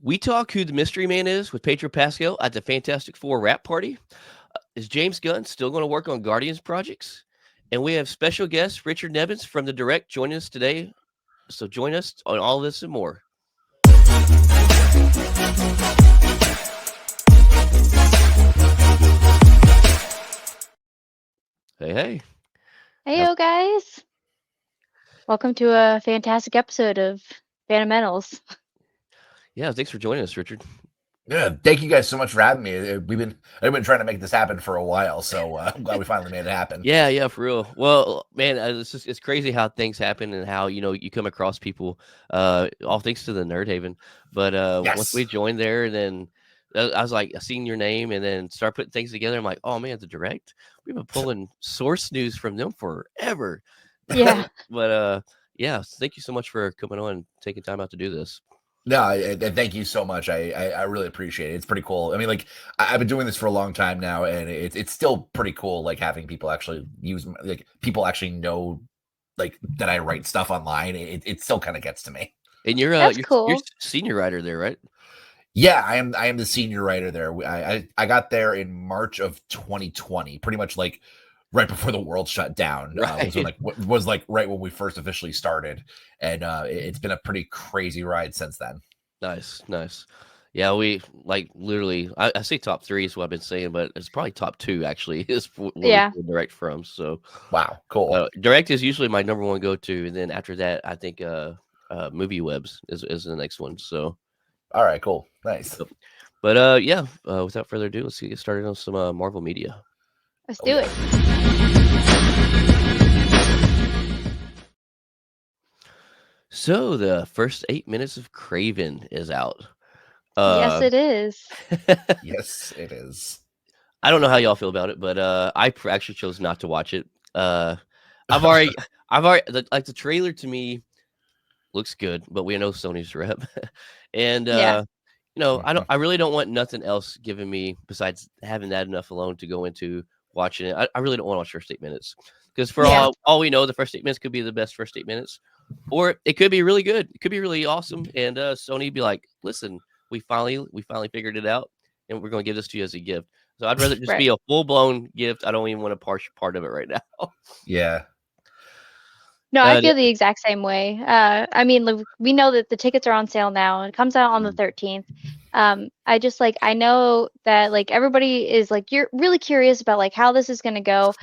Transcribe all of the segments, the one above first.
We talk who the mystery man is with Pedro Pascal at the Fantastic Four wrap party. Is James Gunn still going to work on Guardians projects? And we have special guest Richard Nebens from the Direct joining us today. So join us on all this and more. Hey. Heyo, guys. Welcome to a fantastic episode of Fundamentals. Yeah, thanks for joining us, Richard. Yeah, thank you guys so much for having me. I've been trying to make this happen for a while, so I'm glad we finally made it happen. Yeah, for real. Well, man, it's crazy how things happen and how you come across people. All thanks to the Nerd Haven. But once we joined there, and then I was like, I seen your name, and then start putting things together. I'm like, oh man, the Direct. We've been pulling source news from them forever. Yeah. But yeah, thank you so much for coming on and taking time out to do this. No, thank you so much. I really appreciate it. It's pretty cool. I mean, like I've been doing this for a long time now, and it's still pretty cool. Like having people actually people actually know like that I write stuff online. It still kind of gets to me. And you're cool. You're senior writer there, right? Yeah, I am the senior writer there. I got there in March of 2020, pretty much like right before the world shut down. Right. Was right when we first officially started, and it's been a pretty crazy ride since then. Nice. Yeah, we like literally. I say top 3 is what I've been saying, but it's probably top 2 actually. Is where we Direct from. So wow, cool. Direct is usually my number one go-to, and then after that, I think Movie Webs is the next one. So all right, cool, nice. But yeah, without further ado, let's get started on some Marvel media. Let's do it. So the first 8 minutes of Kraven is out. Yes, it is. Yes, it is. I don't know how y'all feel about it, but I actually chose not to watch it. I've already like the trailer to me looks good, but we know Sony's rep, and I really don't want nothing else giving me besides having that enough alone to go into watching it. I really don't want to watch first 8 minutes because for all we know, the first 8 minutes could be the best first 8 minutes, or it could be really good. It could be really awesome, and Sony be like, "Listen, we finally figured it out, and we're going to give this to you as a gift." So I'd rather just be a full blown gift. I don't even want a part of it right now. Yeah. No, I feel the exact same way. I mean, we know that the tickets are on sale now, and it comes out on the 13th. I know that like everybody is like, you're really curious about like how this is going to go.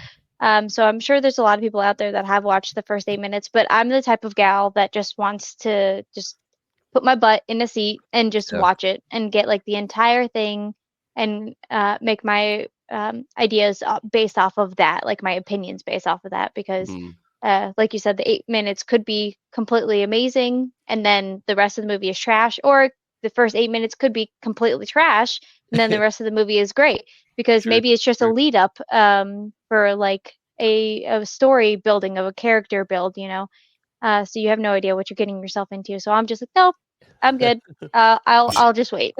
So I'm sure there's a lot of people out there that have watched the first 8 minutes, but I'm the type of gal that just wants to just put my butt in a seat and just watch it and get like the entire thing and make my ideas based off of that, like my opinions based off of that, because like you said, the 8 minutes could be completely amazing and then the rest of the movie is trash, or the first 8 minutes could be completely trash and then the rest of the movie is great, because maybe it's just a lead up for like a story building of a character build, so you have no idea what you're getting yourself into. So I'm just like, nope, I'm good. I'll just wait.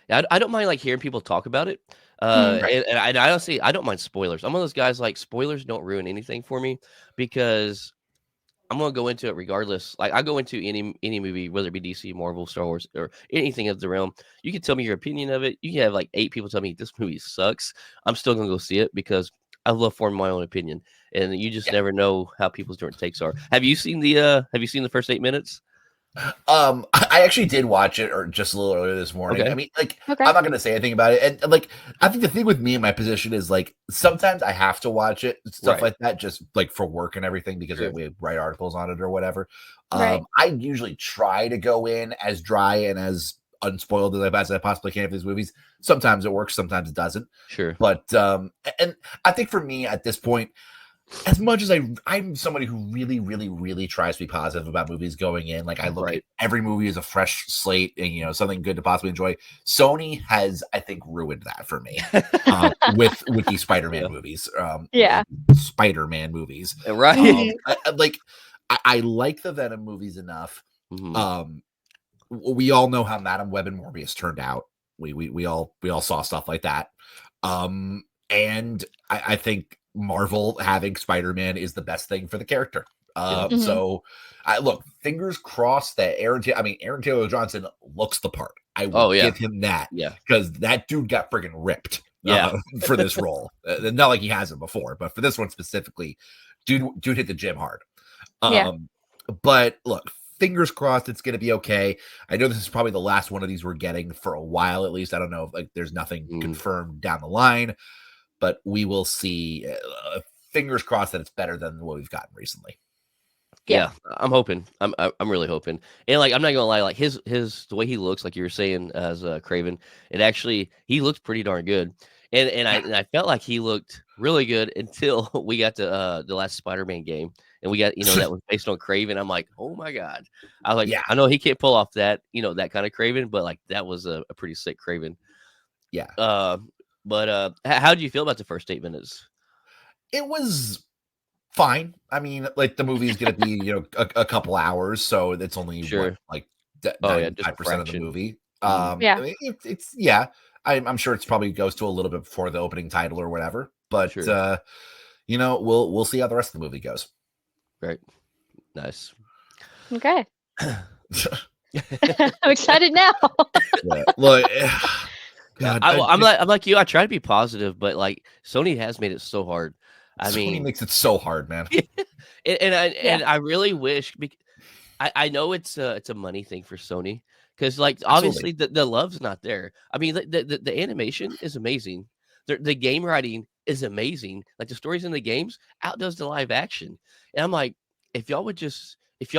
Yeah, I don't mind like hearing people talk about it. And I honestly, I don't mind spoilers. I'm one of those guys like spoilers don't ruin anything for me because I'm gonna go into it regardless. Like I go into any movie, whether it be DC, Marvel, Star Wars, or anything of the realm. You can tell me your opinion of it. You can have like 8 people tell me this movie sucks. I'm still gonna go see it because I love forming my own opinion, and you just never know how people's different takes are. Have you seen the first 8 minutes? I actually did watch it, or just a little earlier this morning. Okay. I mean, like, I'm not going to say anything about it. And like, I think the thing with me in my position is like, sometimes I have to watch it, stuff like that, just like for work and everything, because we write articles on it or whatever. I usually try to go in as dry and as unspoiled as I possibly can for these movies. Sometimes it works, sometimes it doesn't. Sure. But, and I think for me at this point, as much as I'm somebody who really, really, really tries to be positive about movies going in, like I look at every movie as a fresh slate and something good to possibly enjoy. Sony has, I think, ruined that for me with these Spider-Man movies. Spider-Man movies, right? I like the Venom movies enough. We all know how Madam Web and Morbius turned out. We all saw stuff like that, and I think Marvel having Spider-Man is the best thing for the character. So look, fingers crossed that Aaron Taylor Johnson looks the part. I will give him that. Yeah. Because that dude got friggin' ripped for this role. Not like he hasn't before, but for this one specifically, dude hit the gym hard. But look, fingers crossed it's going to be okay. I know this is probably the last one of these we're getting for a while, at least. I don't know if like there's nothing confirmed down the line, but we will see. Fingers crossed that it's better than what we've gotten recently. Yeah, I'm hoping. I'm really hoping. And like, I'm not gonna lie, like his the way he looks, like you were saying as Kraven, he looks pretty darn good. And I felt like he looked really good until we got to the last Spider-Man game, and we got that was based on Kraven. I'm like, oh my god! I was like, I know he can't pull off that that kind of Kraven, but like that was a pretty sick Kraven. Yeah. But how do you feel about the first 8 minutes? It was fine. I mean, like the movie is going to be a couple hours, so it's only like 95% of the movie. I mean, it's I'm sure it's probably goes to a little bit before the opening title or whatever, but we'll see how the rest of the movie goes. Right. Nice. Okay. I'm excited now. Look, God, I'm like you. I try to be positive, but like Sony has made it so hard. Sony makes it so hard, man. and I really wish. I know it's a money thing for Sony. Because, like, obviously the love's not there. I mean, the animation is amazing. The game writing is amazing. Like, the stories in the games outdoes the live action. And I'm like, if y'all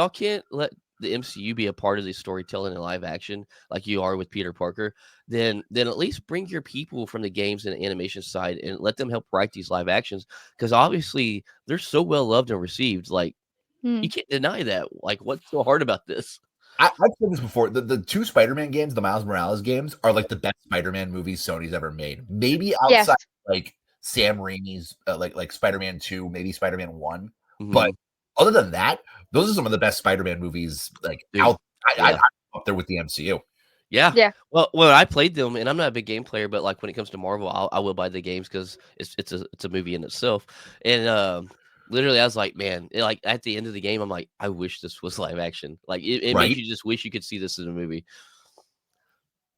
can't let the MCU be a part of the storytelling and live action like you are with Peter Parker, then at least bring your people from the games and the animation side and let them help write these live actions. Because, obviously, they're so well loved and received. Like, you can't deny that. Like, what's so hard about this? I've said this before. The two Spider-Man games, the Miles Morales games, are like the best Spider-Man movies Sony's ever made. Maybe outside like Sam Raimi's like Spider-Man 2, maybe Spider-Man 1. But other than that, those are some of the best Spider-Man movies I'm up there with the MCU. Yeah. Well, when I played them, and I'm not a big game player, but like when it comes to Marvel, I will buy the games because it's a movie in itself. And literally, I was like, man, like at the end of the game, I'm like, I wish this was live action. Like it makes you just wish you could see this in a movie.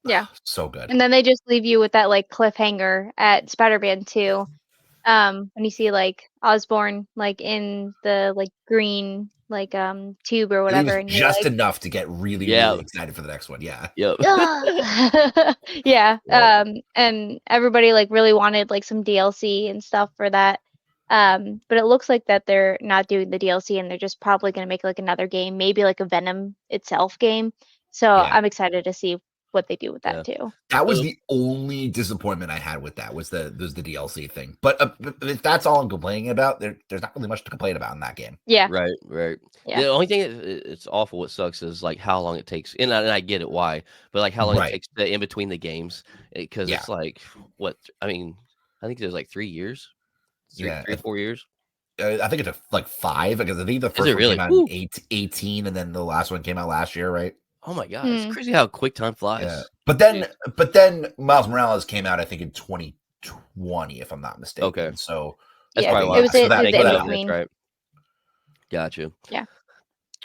Yeah. So good. And then they just leave you with that like cliffhanger at Spider-Man 2. When you see like Osborn like in the like green like tube or whatever, and just enough to get really excited for the next one. Yeah. Yep. Yeah. And everybody like really wanted like some DLC and stuff for that. But it looks like that they're not doing the DLC and they're just probably going to make like another game, maybe like a Venom itself game. So I'm excited to see what they do with that too. That was the only disappointment I had with that was the DLC thing. But if that's all I'm complaining about, there's not really much to complain about in that game. Yeah. Right. Yeah. The only thing it's awful. What sucks is like how long it takes, and I get it why, but like how long it takes in between the games because it's like what I mean. I think there's like 3 years. 3 or 4 years. I think it's like 5 because I think the first one came out in 18 and then the last one came out last year, right? Oh my god, it's crazy how quick time flies. Yeah. But then Miles Morales came out I think in 2020 if I'm not mistaken. Okay. So that's probably it was that's right. Gotcha. Yeah.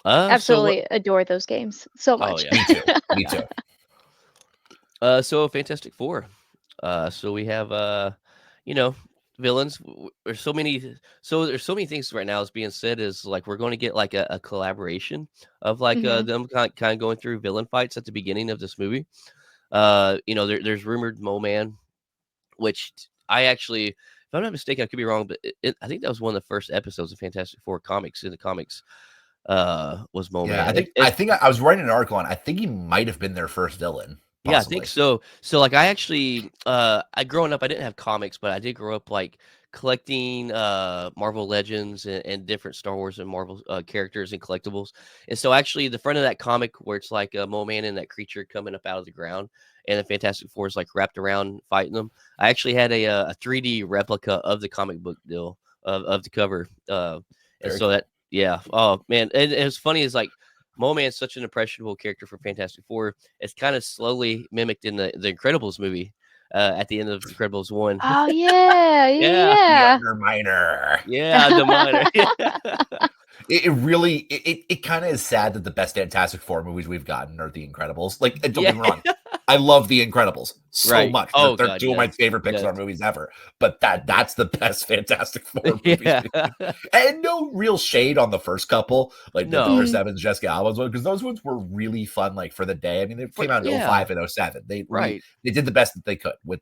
Absolutely adore those games so much. Oh, yeah. Me too. So Fantastic Four. So we have villains. There's so many things right now is being said is like we're going to get like a collaboration of like them kind of going through villain fights at the beginning of this movie. There's rumored Mo-Man, which I actually, if I'm not mistaken, I could be wrong, but I think that was one of the first episodes of Fantastic Four comics in the comics. Was Mo-Man. Yeah, I think I was writing an article on. I think he might have been their first villain. Possibly. Yeah, I think so. So like I actually growing up I didn't have comics, but I did grow up like collecting Marvel Legends and different Star Wars and Marvel characters and collectibles. And so actually the front of that comic where it's like a Mo-Man and that creature coming up out of the ground and the Fantastic Four is like wrapped around fighting them. I actually had a 3D replica of the comic book deal of the cover. And so that oh man, and it's funny is like Mo-Man's such an impressionable character for Fantastic Four. It's kind of slowly mimicked in the Incredibles movie at the end of Incredibles 1. Oh, yeah. The Underminer. Yeah, the miner. It really it kind of is sad that the best Fantastic Four movies we've gotten are The Incredibles. Like, don't get me wrong, I love The Incredibles so much. Oh, they're God, two of my favorite Pixar movies ever. But that's the best Fantastic Four movies. And no real shade on the first couple, like the Number 7, Jessica Alba's one, because those ones were really fun, like for the day. I mean, they came out in 05 and 07. They did the best that they could with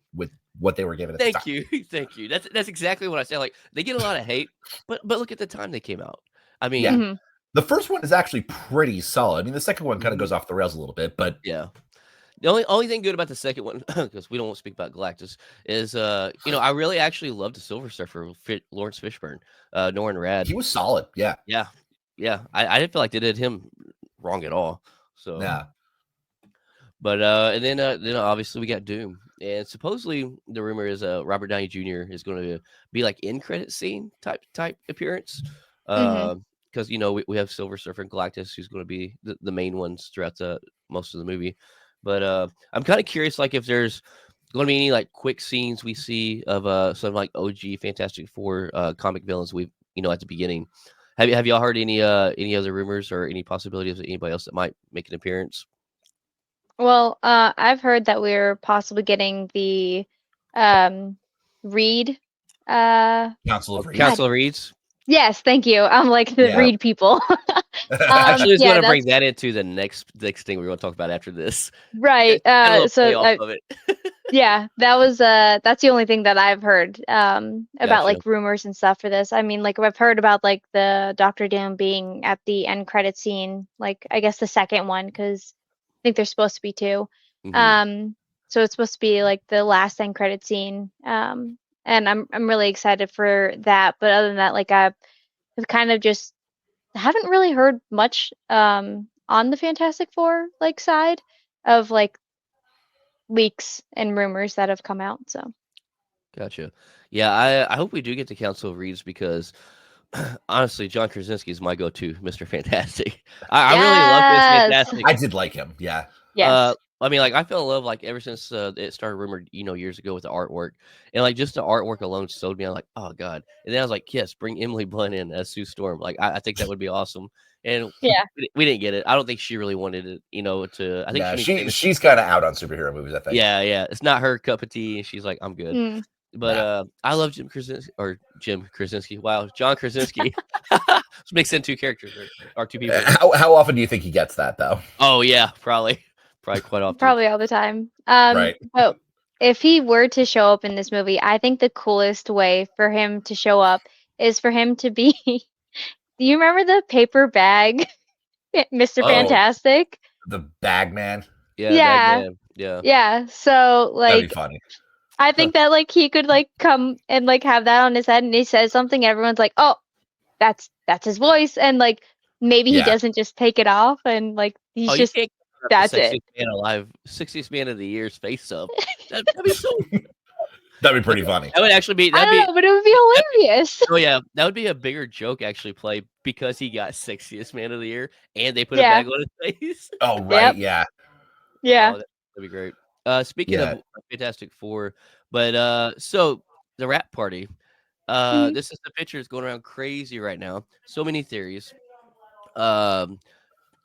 what they were given at the time. Thank you. That's exactly what I said. Like, they get a lot of hate, but look at the time they came out. I mean, the first one is actually pretty solid. I mean, the second one kind of goes off the rails a little bit, but yeah. The only thing good about the second one, because we don't want to speak about Galactus, is I really actually loved the Silver Surfer, Lawrence Fishburne, Norrin Rad. He was solid, yeah. I didn't feel like they did him wrong at all. So yeah. But and then obviously we got Doom, and supposedly the rumor is Robert Downey Jr. is going to be like in credit scene type appearance, because we have Silver Surfer and Galactus, who's going to be the main ones throughout the most of the movie. But I'm kind of curious, like if there's going to be any like quick scenes we see of some like OG Fantastic Four comic villains we at the beginning. Have y'all heard any other rumors or any possibility of anybody else that might make an appearance? Well, I've heard that we're possibly getting the Reed Council of Reeds. Council of Reeds. Yes, thank you. I'm like the Reed people. Actually, I was going to bring that into the next thing we're going to talk about after this. Right. Yeah, that's the only thing that I've heard about like rumors and stuff for this. I mean, like I've heard about like the Dr. Doom being at the end credit scene, like I guess the second one, because I think there's supposed to be two. So it's supposed to be like the last end credit scene. And I'm really excited for that. But other than that, like I've kind of just haven't really heard much on the Fantastic Four like side of like leaks and rumors that have come out. So gotcha. Yeah, I hope we do get to Council of Reeds, because honestly, John Krasinski is my go-to Mr. Fantastic. I really love Mr. Fantastic. I did like him. Yeah. Yes. I mean, like I fell in love like ever since it started rumored, years ago with the artwork, and like just the artwork alone sold me. I'm like, oh god. And then I was like, yes, bring Emily Blunt in as Sue Storm. Like I think that would be awesome. And we didn't get it. I don't think she really wanted it. I think she's kind of out on superhero movies. I think. Yeah, it's not her cup of tea, and she's like, I'm good. But I love Jim Krasinski. Wow, John Krasinski. This makes sense two characters or two people. How often do you think he gets that though? Oh yeah, probably quite often. Probably all the time. Right. But if he were to show up in this movie, I think the coolest way for him to show up is for him to be. Do you remember the paper bag, Mr. Fantastic? The bag man. Yeah. Yeah. So like, that'd be funny. I think that like he could like come and like have that on his head, and he says something, everyone's like, oh, that's his voice, and like maybe he doesn't just take it off, and like he's just that's it. Man alive, 60th man of the year's face up. That'd be so. That'd be pretty funny. That would actually be. I don't know, but it would be hilarious. Oh yeah, that would be a bigger joke actually. Play because he got 60th man of the year, and they put a bag on his face. Oh right, yeah. Oh, that'd be great. Speaking of Fantastic Four, but so the rap party. This is the picture is going around crazy right now. So many theories.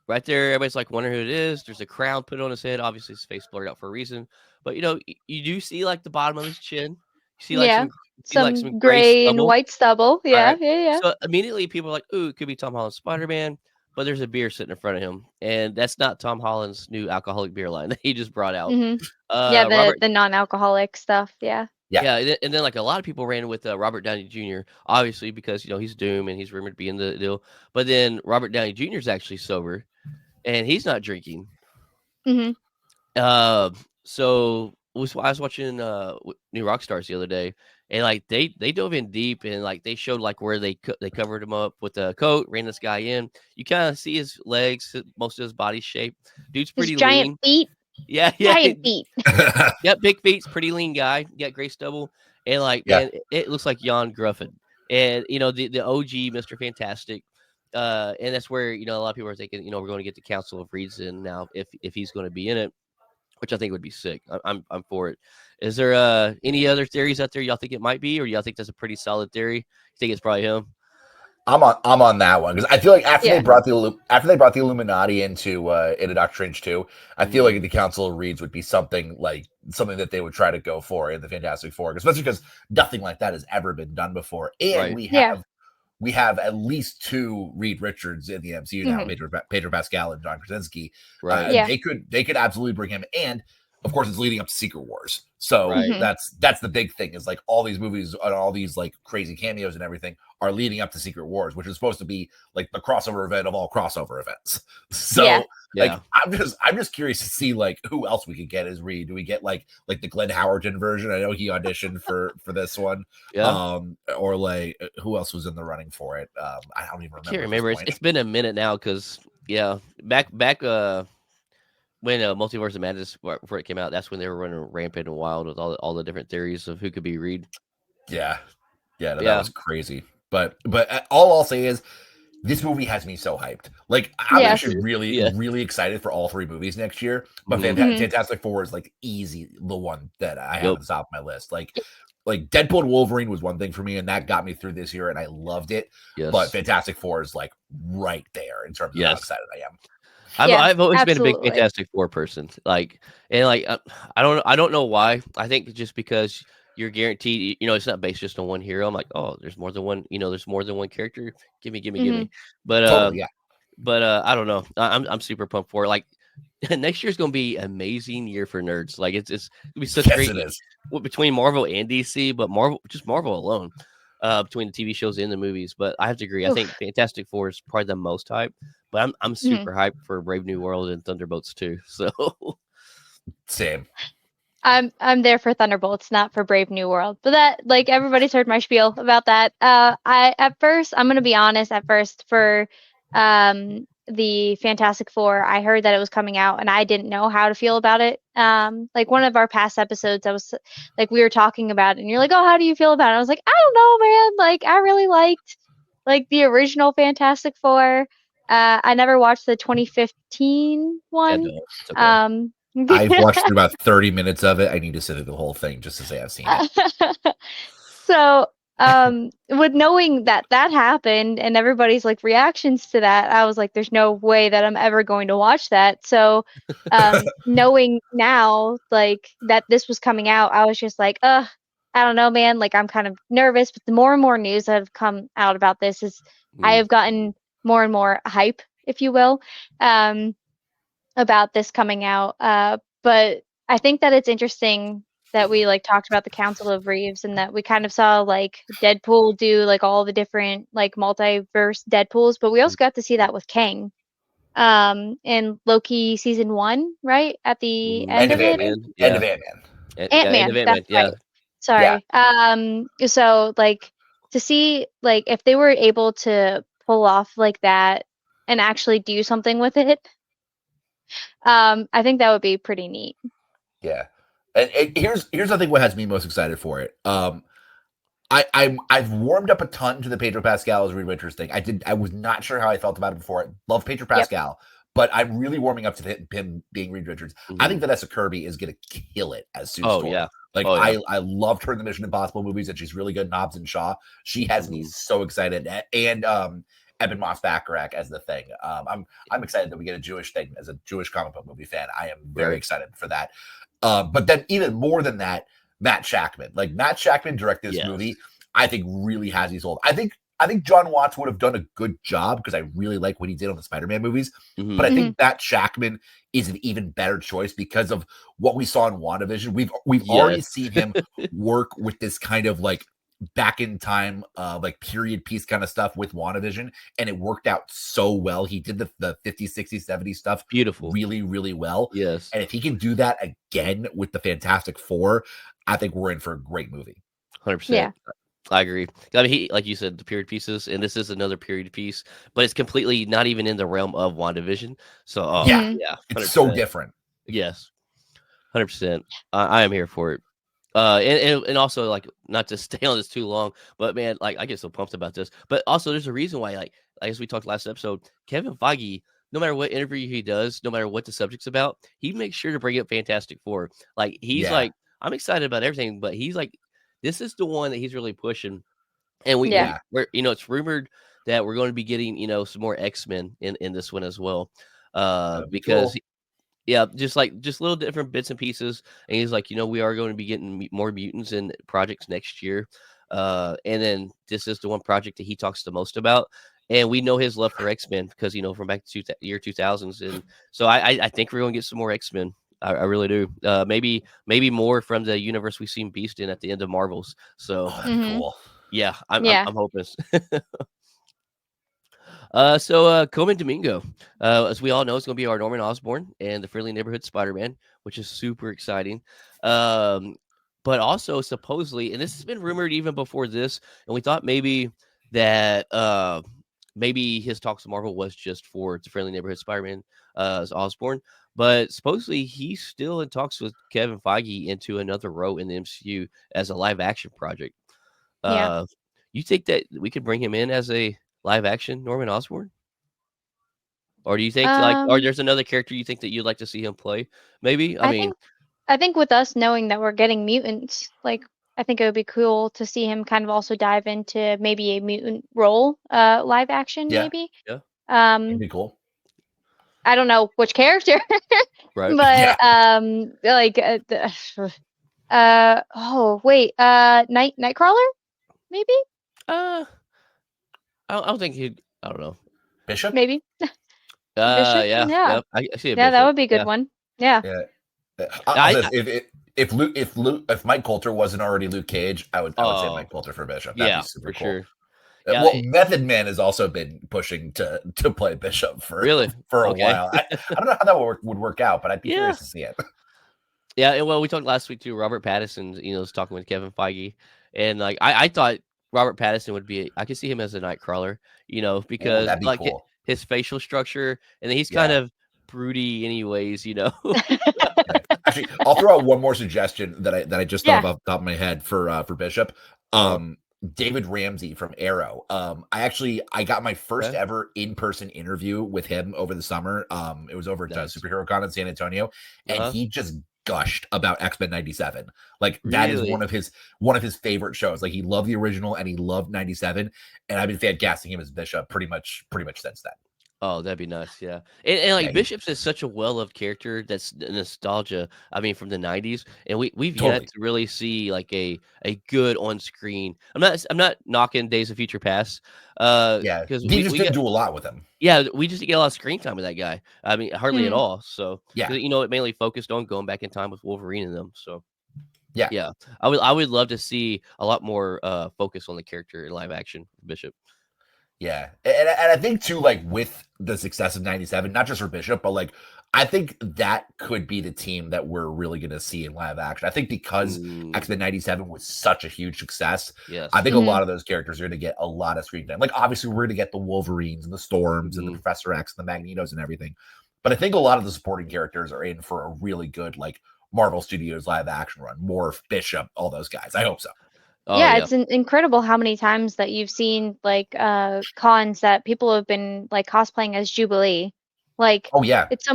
Right there, everybody's like wondering who it is. There's a crown put on his head. Obviously, his face blurred out for a reason. But you do see like the bottom of his chin. You see like some gray and white stubble. Yeah, right. yeah. So immediately people are like, "Ooh, it could be Tom Holland's Spider-Man." But there's a beer sitting in front of him, and that's not Tom Holland's new alcoholic beer line that he just brought out. The non-alcoholic stuff. Yeah. And then like a lot of people ran with Robert Downey Jr. obviously because he's Doom and he's rumored to be in the deal. But then Robert Downey Jr. is actually sober, and he's not drinking. So I was watching New Rockstars the other day, and like they dove in deep, and like they showed like where they covered him up with a coat, ran this guy in. You kind of see his legs, most of his body shape. Dude's pretty giant lean. Feet. Yeah. Giant feet. Yep, big feet, pretty lean guy. Got gray stubble, and like man, it looks like Ioan Gruffudd, and the OG Mr. Fantastic. And that's where a lot of people are thinking we're going to get the Council of Reeds in now if he's going to be in it, which I think would be sick. I'm for it. Is there any other theories out there y'all think it might be, or y'all think that's a pretty solid theory? You think it's probably him? I'm on that one because I feel like after they brought the Illuminati into Doctor Strange 2, I feel like the Council of Reeds would be something that they would try to go for in the Fantastic Four, especially because nothing like that has ever been done before, and we have at least 2 Reed Richards in the MCU now, Pedro Pascal and John Krasinski. Right. They could absolutely bring him, and of course it's leading up to Secret Wars. So that's the big thing is like all these movies and all these like crazy cameos and everything are leading up to Secret Wars, which is supposed to be like the crossover event of all crossover events. So I'm just curious to see like who else we could get as Reed. Do we get like the Glenn Howerton version? I know he auditioned for this one. Or like who else was in the running for it? I don't even remember. I can't remember. It's been a minute now because back when Multiverse of Madness before it came out, that's when they were running rampant and wild with all the different theories of who could be Reed. That was crazy. But all I'll say is this movie has me so hyped. Like I'm actually really excited for all 3 movies next year. But Fantastic Four is like easy the one that I have at the top of my list. Like Deadpool and Wolverine was one thing for me, and that got me through this year, and I loved it. Yes. But Fantastic Four is like right there in terms of how excited I am. I've always been a big Fantastic Four person. I don't know why. I think just because you're guaranteed, it's not based just on one hero. I'm like, oh, there's more than one. There's more than one character. Give me. But But I don't know. I'm super pumped for it. Like next year's gonna be an amazing year for nerds. Like it's gonna be such a great between Marvel and DC, but Marvel alone. Between the TV shows and the movies, but I have to agree. I think Fantastic Four is probably the most hype, but I'm super hyped for Brave New World and Thunderbolts too. So same. I'm there for Thunderbolts, not for Brave New World. But that like everybody's heard my spiel about that. I'm gonna be honest. At first, for the Fantastic Four, I heard that it was coming out, and I didn't know how to feel about it. Like one of our past episodes, I was like, we were talking about it, and you're like, "Oh, how do you feel about it?" I was like, "I don't know, man. Like, I really liked like the original Fantastic Four. I never watched the 2015 one. I've watched about 30 minutes of it. I need to sit through the whole thing just to say I've seen it. So, with knowing that happened and everybody's like reactions to that, I was like, there's no way that I'm ever going to watch that. So, knowing now like that this was coming out, I was just like, I don't know, man. Like I'm kind of nervous, but the more and more news that have come out about this is I have gotten more and more hype, if you will, about this coming out. But I think that it's interesting that we like talked about the Council of Reeves and that we kind of saw like Deadpool do like all the different like multiverse Deadpools, but we also got to see that with Kang in Loki season 1, right? At the end of it. End of Ant-Man. Ant-Man, that's right. Sorry. Yeah. So like to see like if they were able to pull off like that and actually do something with it, I think that would be pretty neat. Yeah. And here's I think what has me most excited for it. I've warmed up a ton to the Pedro Pascal as Reed Richards thing. I was not sure how I felt about it before. I love Pedro Pascal, but I'm really warming up to him being Reed Richards. I think Vanessa Kirby is gonna kill it as Sue Storm. Yeah. Like I loved her in the Mission Impossible movies, and she's really good in Hobbs and Shaw. She has me so excited. And Eben Moss-Bachrach as the Thing. I'm excited that we get a Jewish Thing as a Jewish comic book movie fan. I am very excited for that. But then even more than that, Matt Shakman. Like Matt Shakman directed this movie, I think really has these old. I think John Watts would have done a good job because I really like what he did on the Spider-Man movies. But I think Matt Shakman is an even better choice because of what we saw in WandaVision. We've already seen him work with this kind of like back in time like period piece kind of stuff with WandaVision, and it worked out so well. He did the 50s, 60s, 70s stuff really, really well. Yes. And if he can do that again with the Fantastic Four, I think we're in for a great movie. 100%. Yeah. I agree. I mean, he, like you said, the period pieces, and this is another period piece, but it's completely not even in the realm of WandaVision. So yeah, 100%. It's so different. Yes, 100%. I am here for it. And also, like, not to stay on this too long, but man, like, I get so pumped about this. But also, there's a reason why, like as we talked last episode, Kevin Feige, no matter what interview he does, no matter what the subject's about, he makes sure to bring up Fantastic Four. Like, he's like, I'm excited about everything, but he's like, this is the one that he's really pushing. And we're it's rumored that we're going to be getting, some more X-Men in this one as well. Because cool. yeah, just little different bits and pieces. And he's like, we are going to be getting more mutants in projects next year. And then this is the one project that he talks the most about. And we know his love for X-Men because, from back to year 2000s. And so I think we're going to get some more X-Men. I really do. Maybe more from the universe we've seen Beast in at the end of Marvels. So that'd be cool. Yeah, I'm hoping. So Coleman Domingo, as we all know, it's going to be our Norman Osborn and the Friendly Neighborhood Spider-Man, which is super exciting. But also supposedly, and this has been rumored even before this, and we thought maybe that maybe his talks to Marvel was just for the Friendly Neighborhood Spider-Man as Osborn, but supposedly he's still in talks with Kevin Feige into another role in the MCU as a live action project. You think that we could bring him in as a live action Norman Osborn? Or do you think or there's another character you think that you'd like to see him play? Maybe? I think with us knowing that we're getting mutants, like I think it would be cool to see him kind of also dive into maybe a mutant role, live action, maybe. Yeah. That'd be cool. I don't know which character. Right. But Nightcrawler? Maybe? I don't think he'd. I don't know. Bishop? Maybe. Bishop? Yeah. I see a Bishop. That would be a good one. Yeah. If Mike Coulter wasn't already Luke Cage, I would say Mike Coulter for Bishop. That'd be super cool. Sure. Well, Method Man has also been pushing to play Bishop for a while. I don't know how that would work out, but I'd be curious to see it. Yeah, and we talked last week too. Robert Pattinson, was talking with Kevin Feige, and I thought Robert Pattinson would be. I could see him as a Nightcrawler, because cool. His facial structure, and then he's kind of broody, anyways. Actually, I'll throw out one more suggestion that I just thought off the top of my head for Bishop. David Ramsey from Arrow. I got my first ever in-person interview with him over the summer. It was over at Superhero Con in San Antonio, and he just gushed about X-Men 97. That is one of his favorite shows. He loved the original and he loved 97, and I've been fan casting him as Bishop pretty much since then. Oh, that'd be nice, yeah. And Bishop's is such a well-loved character that's nostalgia. From the 90s, and we've yet to really see a good on-screen. I'm not knocking Days of Future Past. Because we just didn't do a lot with him. Yeah, we just didn't get a lot of screen time with that guy. Hardly at all. So it mainly focused on going back in time with Wolverine and them. So yeah. I would love to see a lot more focus on the character in live action Bishop. Yeah, and I think too, with the success of 97, not just for Bishop, but I think that could be the team that we're really going to see in live action. I think because X-Men 97 was such a huge success, I think a lot of those characters are going to get a lot of screen time. Obviously, we're going to get the Wolverines and the Storms and the Professor X and the Magnetos and everything. But I think a lot of the supporting characters are in for a really good, Marvel Studios live action run. Morph, Bishop, all those guys. I hope so. It's incredible how many times that you've seen cons that people have been cosplaying as Jubilee. It's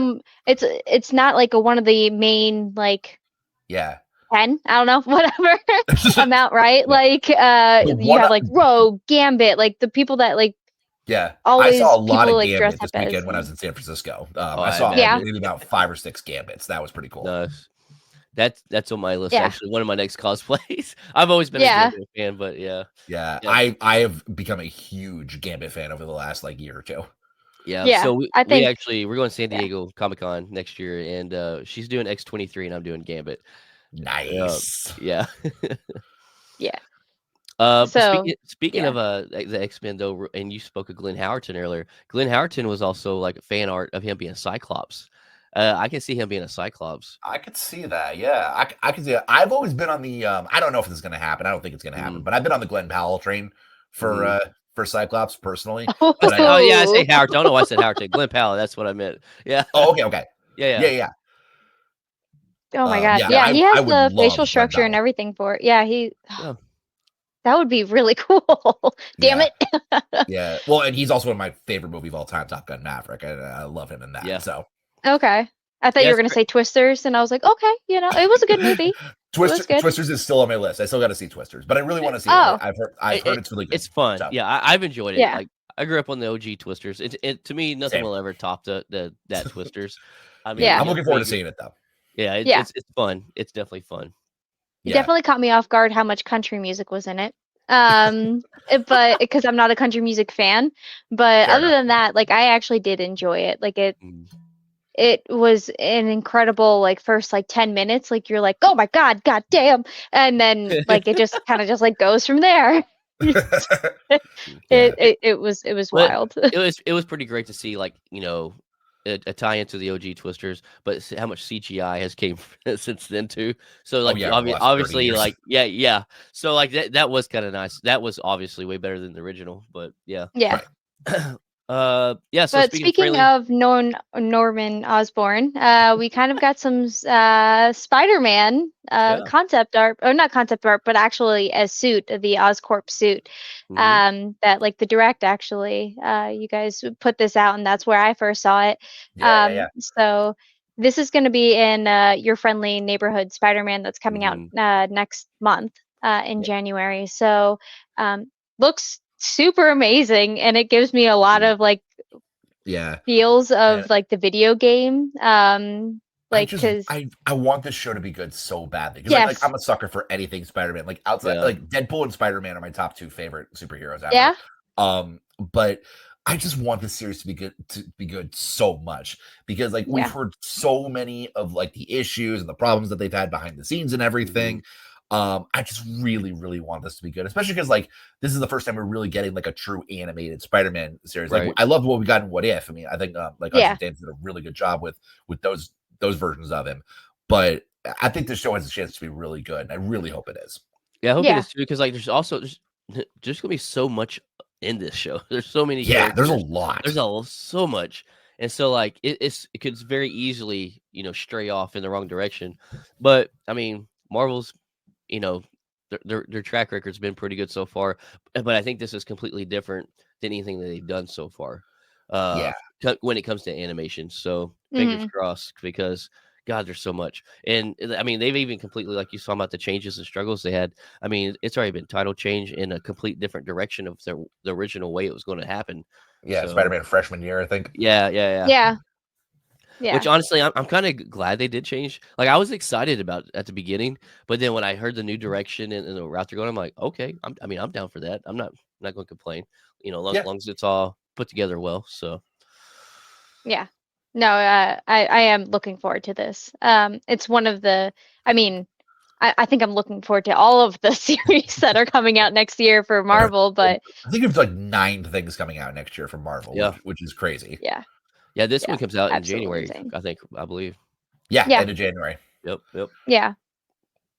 not one of the main 10, I don't know, whatever amount, right? You have Rogue, Gambit, the people that always I saw a lot of Gambit this weekend when I was in San Francisco. I saw maybe about 5 or 6 Gambits. That was pretty cool. Nice. That's on my list. Actually, one of my next cosplays. I've always been a Gambit fan, but yeah. I have become a huge Gambit fan over the last year or two. Yeah. So we're going to San Diego ComicCon next year, and she's doing X-23 and I'm doing Gambit. Nice. Yeah. Speaking of the X-Men though, and you spoke of Glenn Howerton earlier. Glenn Howerton was also a fan art of him being Cyclops. I can see him being a Cyclops. I could see that. Yeah, I can see that. I've always been on the. I don't know if this is going to happen. I don't think it's going to happen. But I've been on the Glenn Powell train for Cyclops personally. I say Howard. I don't know why I said Howard. Glenn Powell. That's what I meant. Yeah. Oh, okay. Yeah. Oh my god. Yeah, he has the facial structure and everything for it. Yeah, that would be really cool. Damn it. Yeah. Well, and he's also one of my favorite movies of all time, Top Gun Maverick. I love him in that. Yeah. So. Okay. I thought you were going to say Twisters, and I was like, okay, it was a good movie. Twisters is still on my list. I still got to see Twisters, but I really want to see it. I've heard it's really good. It's fun. So. Yeah, I've enjoyed it. Yeah. I grew up on the OG Twisters. It to me, nothing Same. will ever top that Twisters. I mean, Yeah. I'm looking forward to seeing it though. Yeah, Yeah. it's fun. It's definitely fun. It definitely caught me off guard how much country music was in it. But because I'm not a country music fan, but Fair other enough. than that, like I actually did enjoy it. Like Mm. it was an incredible like first like 10 minutes. Like you're like, oh my god, god damn, and then like it just kind of just like goes from there. It was But wild. it was pretty great to see, like, you know, a tie into the OG Twisters, but how much CGI has came since then too. So like, yeah, the last 30 obviously, years. like, yeah. So like that was kind of nice. That was obviously way better than the original, but yeah. Yeah. Yeah. So But speaking of Norman Osborn, we kind of got some Spider-Man Yeah. concept art, or not concept art, but actually a suit, the Oscorp suit. That like the direct actually, you guys put this out, and that's where I first saw it. Yeah. So this is going to be in Your Friendly Neighborhood Spider-Man that's coming out next month in January. So looks super amazing, and it gives me a lot of like feels of like the video game. Like because I want this show to be good so badly, because like I'm a sucker for anything Spider-Man. Like outside, like Deadpool and Spider-Man are my top 2 favorite superheroes ever. Yeah. But I just want this series to be good so much, because like we've heard so many of like the issues and the problems that they've had behind the scenes and everything. I just really, really want this to be good, especially because like this is the first time we're really getting like a true animated Spider-Man series. Like I loved what we got in What If. I mean, I think like Dan did a really good job with those versions of him. But I think this show has a chance to be really good, and I really hope it is. Yeah, I hope it is too, because like there's gonna be so much in this show. There's so many characters. There's a lot. There's so much. And so like it could very easily, you know, stray off in the wrong direction. But I mean, Marvel's, you know, their track record's been pretty good so far, but I think this is completely different than anything that they've done so far. When it comes to animation. So fingers crossed, because God, there's so much. And I mean, they've even completely, like you saw about the changes and struggles they had. I mean, it's already been title change in a complete different direction of the original way it was going to happen. Yeah, so, Spider-Man freshman year, I think. Yeah. Which honestly, I'm kind of glad they did change. Like I was excited about it at the beginning, but then when I heard the new direction and the route they're going, I'm like, okay, I'm down for that. I'm not going to complain. You know, long as it's all put together well. So yeah, no, I am looking forward to this. It's one of the. I mean, I think I'm looking forward to all of the series that are coming out next year for Marvel. But I think there's like 9 things coming out next year for Marvel, which is crazy. Yeah, this one comes out in January, insane. I believe. Yeah, end of January. Yep. Yeah.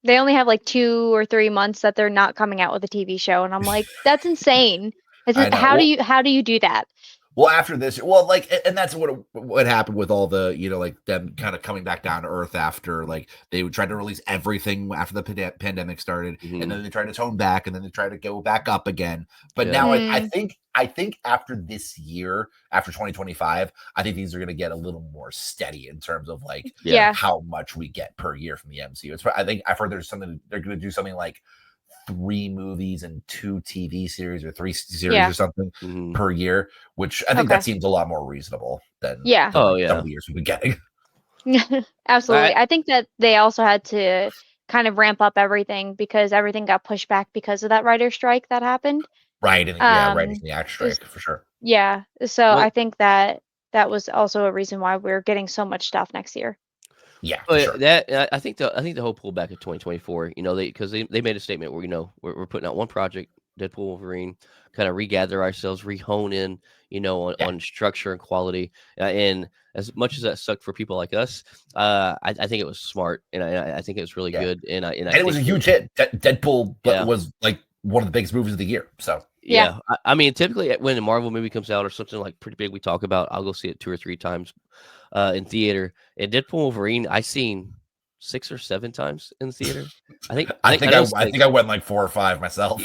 They only have like 2 or 3 months that they're not coming out with a TV show, and I'm like, that's insane. How do you do that? Well, after this, like, and that's what happened with all the, you know, like them kind of coming back down to earth after, like, they tried to release everything after the pandemic started, and then they tried to tone back, and then they tried to go back up again. But now I think after this year, after 2025, I think these are going to get a little more steady in terms of like how much we get per year from the MCU. I think I've heard they're going to do something like 3 movies and 2 TV series, or 3 series or something per year, which I think that seems a lot more reasonable than some of the years we've been getting. Absolutely. I think that they also had to kind of ramp up everything, because everything got pushed back because of that writer's strike that happened. Right. And writing the act strike for sure. Yeah. So I think that was also a reason why we're getting so much stuff next year. Yeah, sure. That I think the whole pullback of 2024, you know, because they made a statement where, you know, we're putting out one project, Deadpool Wolverine, kind of regather ourselves, rehone in, you know, on structure and quality. And as much as that sucked for people like us, I think it was smart, and I think it was really good. And it was a huge hit. Deadpool was like one of the biggest movies of the year. So yeah. I mean, typically when a Marvel movie comes out or something like pretty big we talk about, I'll go see it 2 or 3 times in theater. And Deadpool Wolverine, I seen 6 or 7 times in the theater. I think I went like 4 or 5 myself.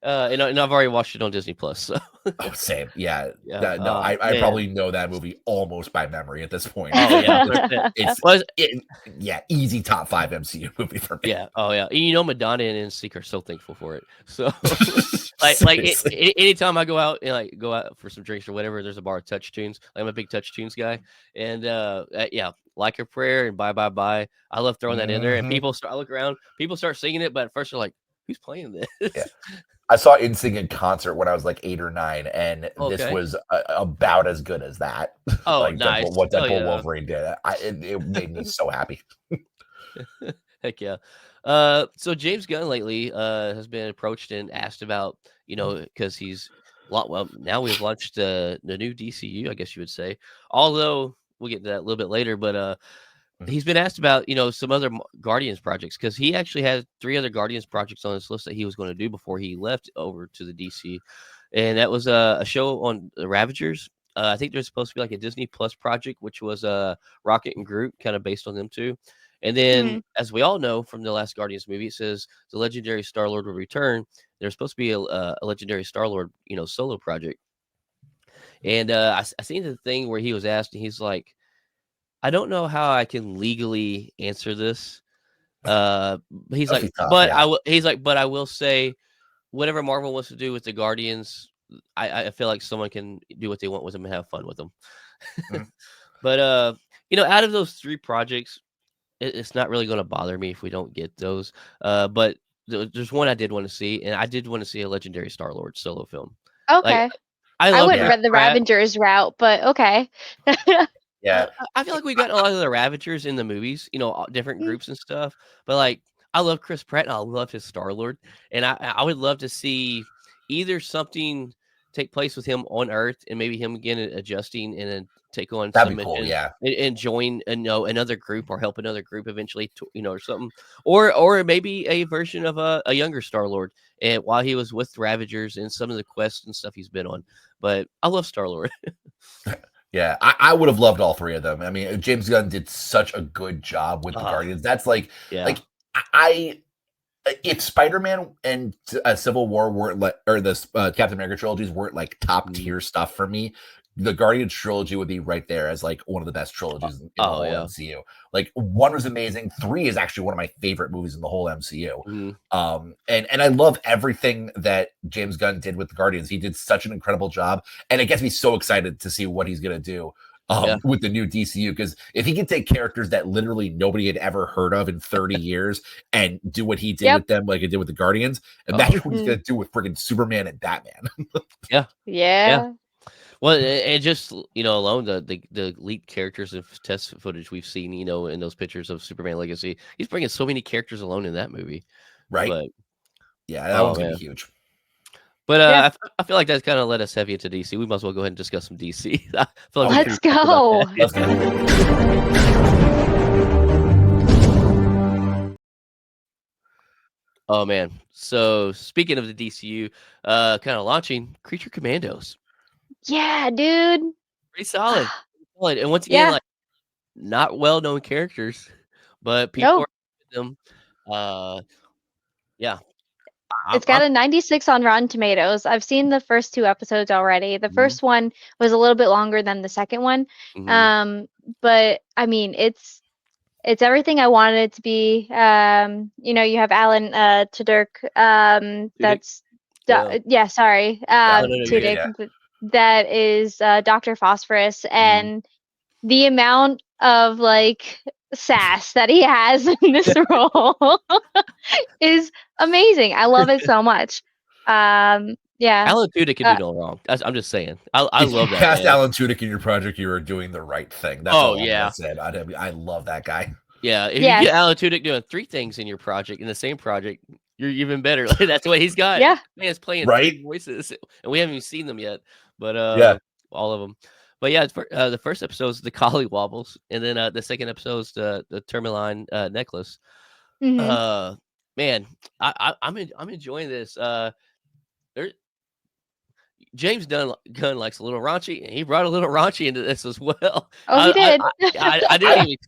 and I've already watched it on Disney Plus. So same. Yeah. yeah. I probably know that movie almost by memory at this point. Oh yeah, easy top 5 MCU movie for me. Yeah. Oh yeah. And Madonna and NSYNC are so thankful for it. So anytime I go out and go out for some drinks or whatever, there's a bar of Touch Tunes. I'm a big Touch Tunes guy, and Like a Prayer and Bye Bye Bye. I love throwing that in there, and I look around, people start singing it, but at first they're like, "Who's playing this?" Yeah. I saw NSYNC in concert when I was like 8 or 9, and this was about as good as that. Oh, nice! What Deadpool Wolverine did, it made me so happy. Heck yeah! So James Gunn lately has been approached and asked about, because now we've launched the new DCU, I guess you would say. Although we'll get to that a little bit later, but he's been asked about, some other Guardians projects, because he actually had 3 other Guardians projects on his list that he was going to do before he left over to the DC. And that was a show on the Ravagers. I think there's supposed to be like a Disney Plus project, which was Rocket and Groot, kind of based on them too. And then, as we all know from the last Guardians movie, it says the legendary Star-Lord will return. There's supposed to be a legendary Star-Lord, solo project. And I seen the thing where he was asked, and he's like, I don't know how I can legally answer this. He's like, but I will say, whatever Marvel wants to do with the Guardians, I feel like someone can do what they want with them and have fun with them. But out of those 3 projects, it's not really going to bother me if we don't get those. But there's one I did want to see, and I did want to see a legendary Star-Lord solo film. Okay. I wouldn't read the Ravagers route, but okay. Yeah, I feel like we got a lot of the Ravagers in the movies, different groups and stuff. But I love Chris Pratt and I love his Star-Lord, and I would love to see either something take place with him on Earth and maybe him again adjusting and then take on that'd some be cool, and join another group or help another group eventually, or something, or maybe a version of a younger Star-Lord, and while he was with Ravagers and some of the quests and stuff he's been on. But I love Star-Lord. Yeah, I would have loved all 3 of them. I mean, James Gunn did such a good job with the Guardians. That's if Spider-Man and Civil War weren't or the Captain America trilogies weren't like top tier stuff for me, the Guardians trilogy would be right there as like one of the best trilogies in the whole MCU. Like 1 was amazing. 3 is actually one of my favorite movies in the whole MCU. And I love everything that James Gunn did with the Guardians. He did such an incredible job, and it gets me so excited to see what he's gonna do with the new DCU, because if he can take characters that literally nobody had ever heard of in 30 years and do what he did with them, like he did with the Guardians, imagine what he's gonna do with friggin' Superman and Batman. Yeah. Well, and just alone the leaked characters and test footage we've seen, in those pictures of Superman Legacy, he's bringing so many characters alone in that movie, right? But, that one's gonna be huge. But I feel like that's kind of led us heavy into DC. We might as well go ahead and discuss some DC. I feel like Let's go. Let's go. Oh man! So speaking of the DCU, kind of launching Creature Commandos. Yeah, dude. Pretty solid. And once again, not well-known characters, but people are them. It's got a 96 on Rotten Tomatoes. I've seen the first 2 episodes already. The first one was a little bit longer than the second one. But I mean, it's everything I wanted it to be. You have Alan Tudyk. That's Tudyk. That is Dr. Phosphorus, and the amount of sass that he has in this role is amazing. I love it so much. Alan Tudyk can do no wrong. I'm just saying. I love that. Cast Alan Tudyk in your project, you are doing the right thing. That's all I said. I love that guy. Yeah, if you get Alan Tudyk doing 3 things in your project, in the same project, you're even better. That's what he's got. Yeah, man's playing 3 voices, and we haven't even seen them yet. But all of them. But yeah, the first episode is the Collie Wobbles, and then the second episode is the Tourmaline necklace. Man, I'm enjoying this. James Gunn likes a little raunchy, and he brought a little raunchy into this as well. Oh, he did. I didn't even.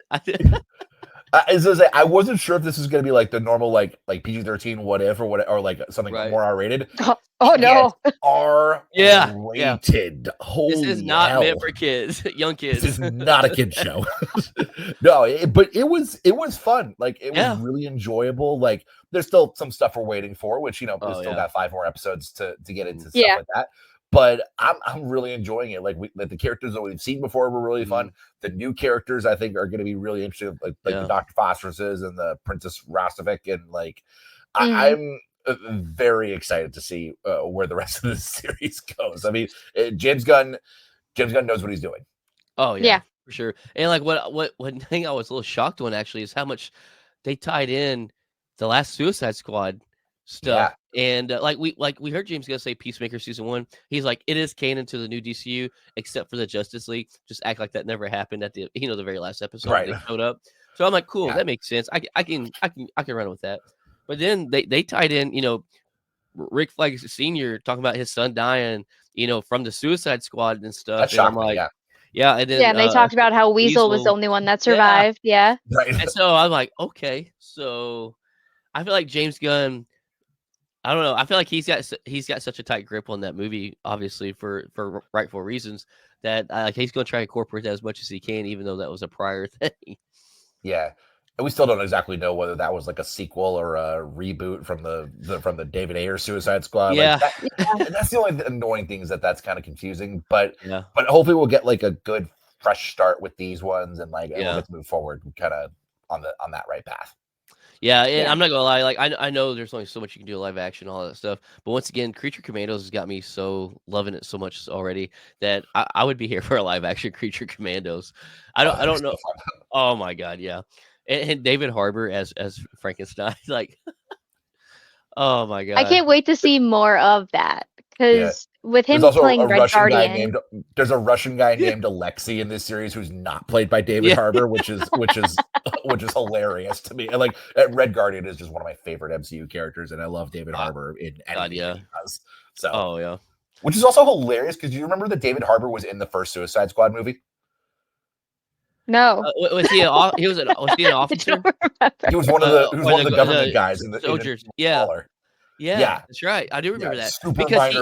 I wasn't sure if this was going to be like the normal like PG-13 what if or like something more R-rated. Oh no, R-rated. Holy this is not hell. meant for kids, young kids. This is not a kid show. No, but it was fun. Like it was really enjoyable. Like there's still some stuff we're waiting for, which we've still got 5 more episodes to get into stuff like that. But I'm really enjoying it. Like the characters that we've seen before were really fun. The new characters I think are going to be really interesting, like the Dr. Phosphorus's and the Princess Rostovik, and like I'm very excited to see where the rest of the series goes. I mean, James Gunn knows what he's doing. Oh yeah, for sure. And like one thing I was a little shocked on actually is how much they tied in the last Suicide Squad stuff. And like we heard James Gunn say Peacemaker season 1, he's like, it is canon to the new DCU except for the Justice League. Just act like that never happened at the the very last episode they showed up. So I'm like, cool, that makes sense. I can run with that. But then they tied in, Rick Flag Sr. talking about his son dying, from the Suicide Squad and stuff. And I'm like, and then and they talked about how Weasel was the only one that survived. Right. And so I'm like, okay, so I feel like James Gunn, I don't know. I feel like he's got such a tight grip on that movie, obviously for rightful reasons, that he's going to try to incorporate that as much as he can, even though that was a prior thing. Yeah, and we still don't exactly know whether that was like a sequel or a reboot from the David Ayer Suicide Squad. Yeah, that's the only annoying thing is that's kind of confusing. But hopefully we'll get like a good fresh start with these ones, and we'll get to move forward kind of on that right path. Yeah, and I'm not gonna lie. Like I know there's only so much you can do live action, all that stuff. But once again, Creature Commandos has got me so loving it so much already that I would be here for a live action Creature Commandos. I don't know. Oh my god, yeah. And David Harbour as Frankenstein, like, oh my god. I can't wait to see more of that because with him playing Red Guardian, there's a Russian guy named Alexei in this series who's not played by David Harbour, which is hilarious to me. And like Red Guardian is just one of my favorite MCU characters, and I love David Harbour in anything he does. So, which is also hilarious because you remember that David Harbour was in the first Suicide Squad movie. No, was he an officer? He was one of the government guys in the soldiers. Yeah, that's right. I do remember that because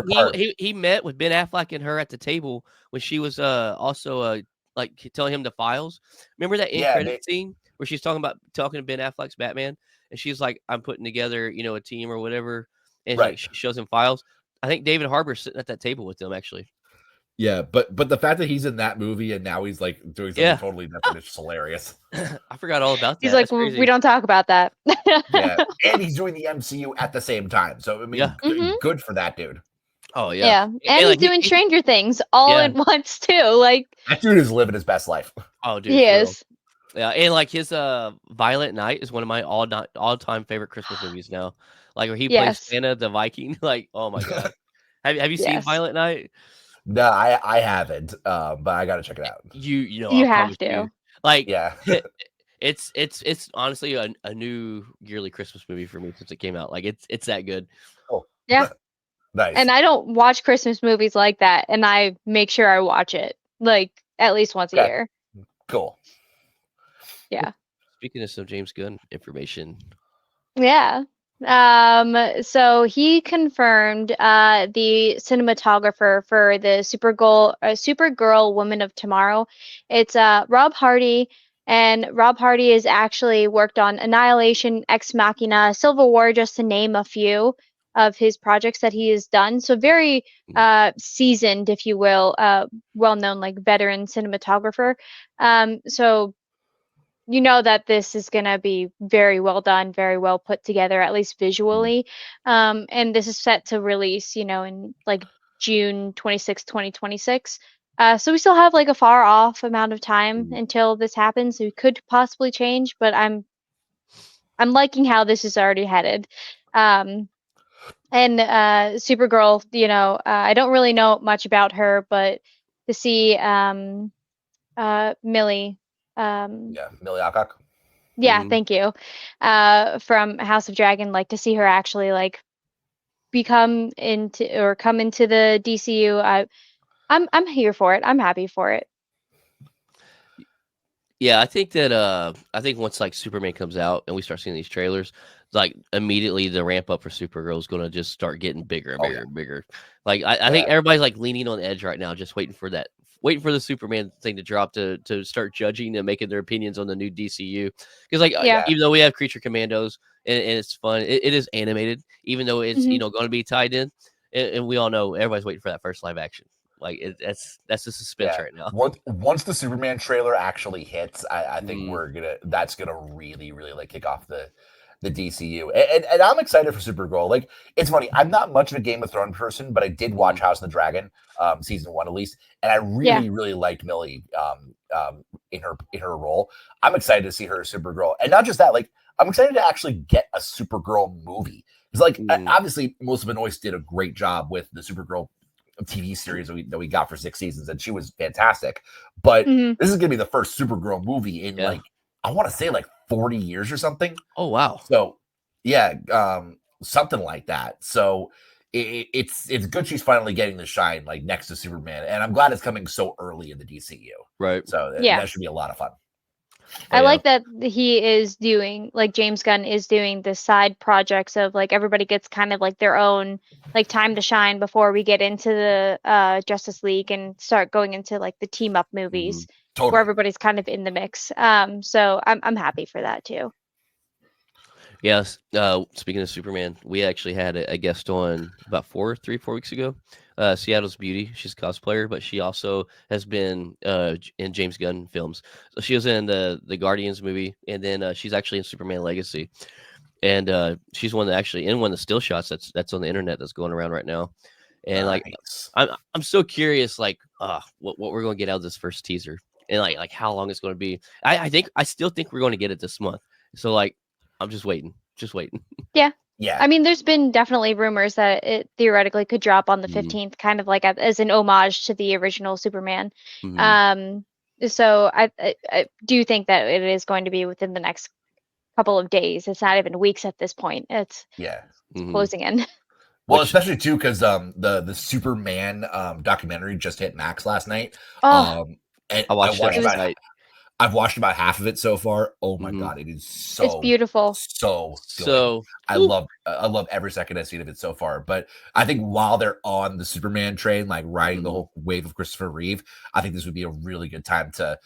he met with Ben Affleck and her at the table when she was also like telling him the files. Remember that end credit scene where she's talking to Ben Affleck's Batman, and she's like, "I'm putting together, a team or whatever," and she shows him files. I think David Harbour's sitting at that table with them actually. Yeah, but the fact that he's in that movie and now he's like doing something totally different is hilarious. I forgot all about that. He's like, we don't talk about that. And he's doing the MCU at the same time. So I mean, good for that dude. Oh yeah, and he's doing Stranger Things all at once too. Like that dude is living his best life. Oh, dude, he is. Yeah, and like his Violent Night is one of my all-time favorite Christmas movies now. Like where he plays Santa the Viking. Like, oh my god, have you seen Violent Night? No, I haven't, but I got to check it out. You have to. Like, it's honestly a new yearly Christmas movie for me since it came out. Like, it's that good. Oh, yeah, nice. And I don't watch Christmas movies like that, and I make sure I watch it like at least once a year. Cool. Yeah. Speaking of some James Gunn information. Yeah. So he confirmed the cinematographer for the Supergirl Woman of Tomorrow. It's Rob Hardy, and Rob Hardy has actually worked on Annihilation, Ex Machina, Civil War, just to name a few of his projects that he has done. So very seasoned, if you will, well-known, like veteran cinematographer. So you know that this is going to be very well done, very well put together, at least visually. And this is set to release, in like June 26, 2026. So we still have like a far off amount of time until this happens. So it could possibly change, but I'm liking how this is already headed. And Supergirl, I don't really know much about her, but to see Millie. Millie Alcock. Yeah, thank you. From House of Dragon, like to see her actually like come into the DCU. I'm here for it. I'm happy for it. Yeah, I think that I think once like Superman comes out and we start seeing these trailers, like immediately the ramp up for Supergirl is gonna just start getting bigger and bigger and bigger. Like I think everybody's like leaning on edge right now, just waiting for the Superman thing to drop to start judging and making their opinions on the new DCU. Because like even though we have Creature Commandos and it's fun, it is animated, even though it's going to be tied in, and we all know everybody's waiting for that first live action. Like that's the suspense right now. Once the Superman trailer actually hits, I think that's gonna really like kick off the DCU, and I'm excited for Supergirl. Like it's funny, I'm not much of a Game of Thrones person, but I did watch House of the Dragon, season 1 at least, and I really liked Millie in her role. I'm excited to see her as Supergirl, and not just that, like I'm excited to actually get a Supergirl movie. It's like obviously Melissa Benoist did a great job with the Supergirl TV series that we got for 6 seasons, and she was fantastic. But this is gonna be the first Supergirl movie in like I want to say like 40 years or something. Oh wow! So something like that. So it's good she's finally getting the shine like next to Superman, and I'm glad it's coming so early in the DCU. Right. So that should be a lot of fun. I like that he is doing, like James Gunn is doing the side projects of like everybody gets kind of like their own like time to shine before we get into the Justice League and start going into like the team up movies where everybody's kind of in the mix. So I'm happy for that too. Yes. Speaking of Superman, we actually had a guest on about 4 weeks ago. Seattle's Beauty. She's a cosplayer, but she also has been in James Gunn films. So she was in the Guardians movie, and then she's actually in Superman Legacy. And she's one that actually in one of the still shots that's on the internet that's going around right now. And like I'm so curious, like what we're gonna get out of this first teaser, and like how long it's gonna be. I still think we're going to get it this month. So like I'm just waiting. Yeah. I mean, there's been definitely rumors that it theoretically could drop on the 15th, kind of like as an homage to the original Superman. So I do think that it is going to be within the next couple of days. It's not even weeks at this point. It's closing in. Well, especially too because the Superman documentary just hit Max last night. And I watched it last night. I've watched about half of it so far. Oh my god, it is so it's beautiful. So I love every second I've seen of it so far. But I think while they're on the Superman train, like riding the whole wave of Christopher Reeve, I think this would be a really good time to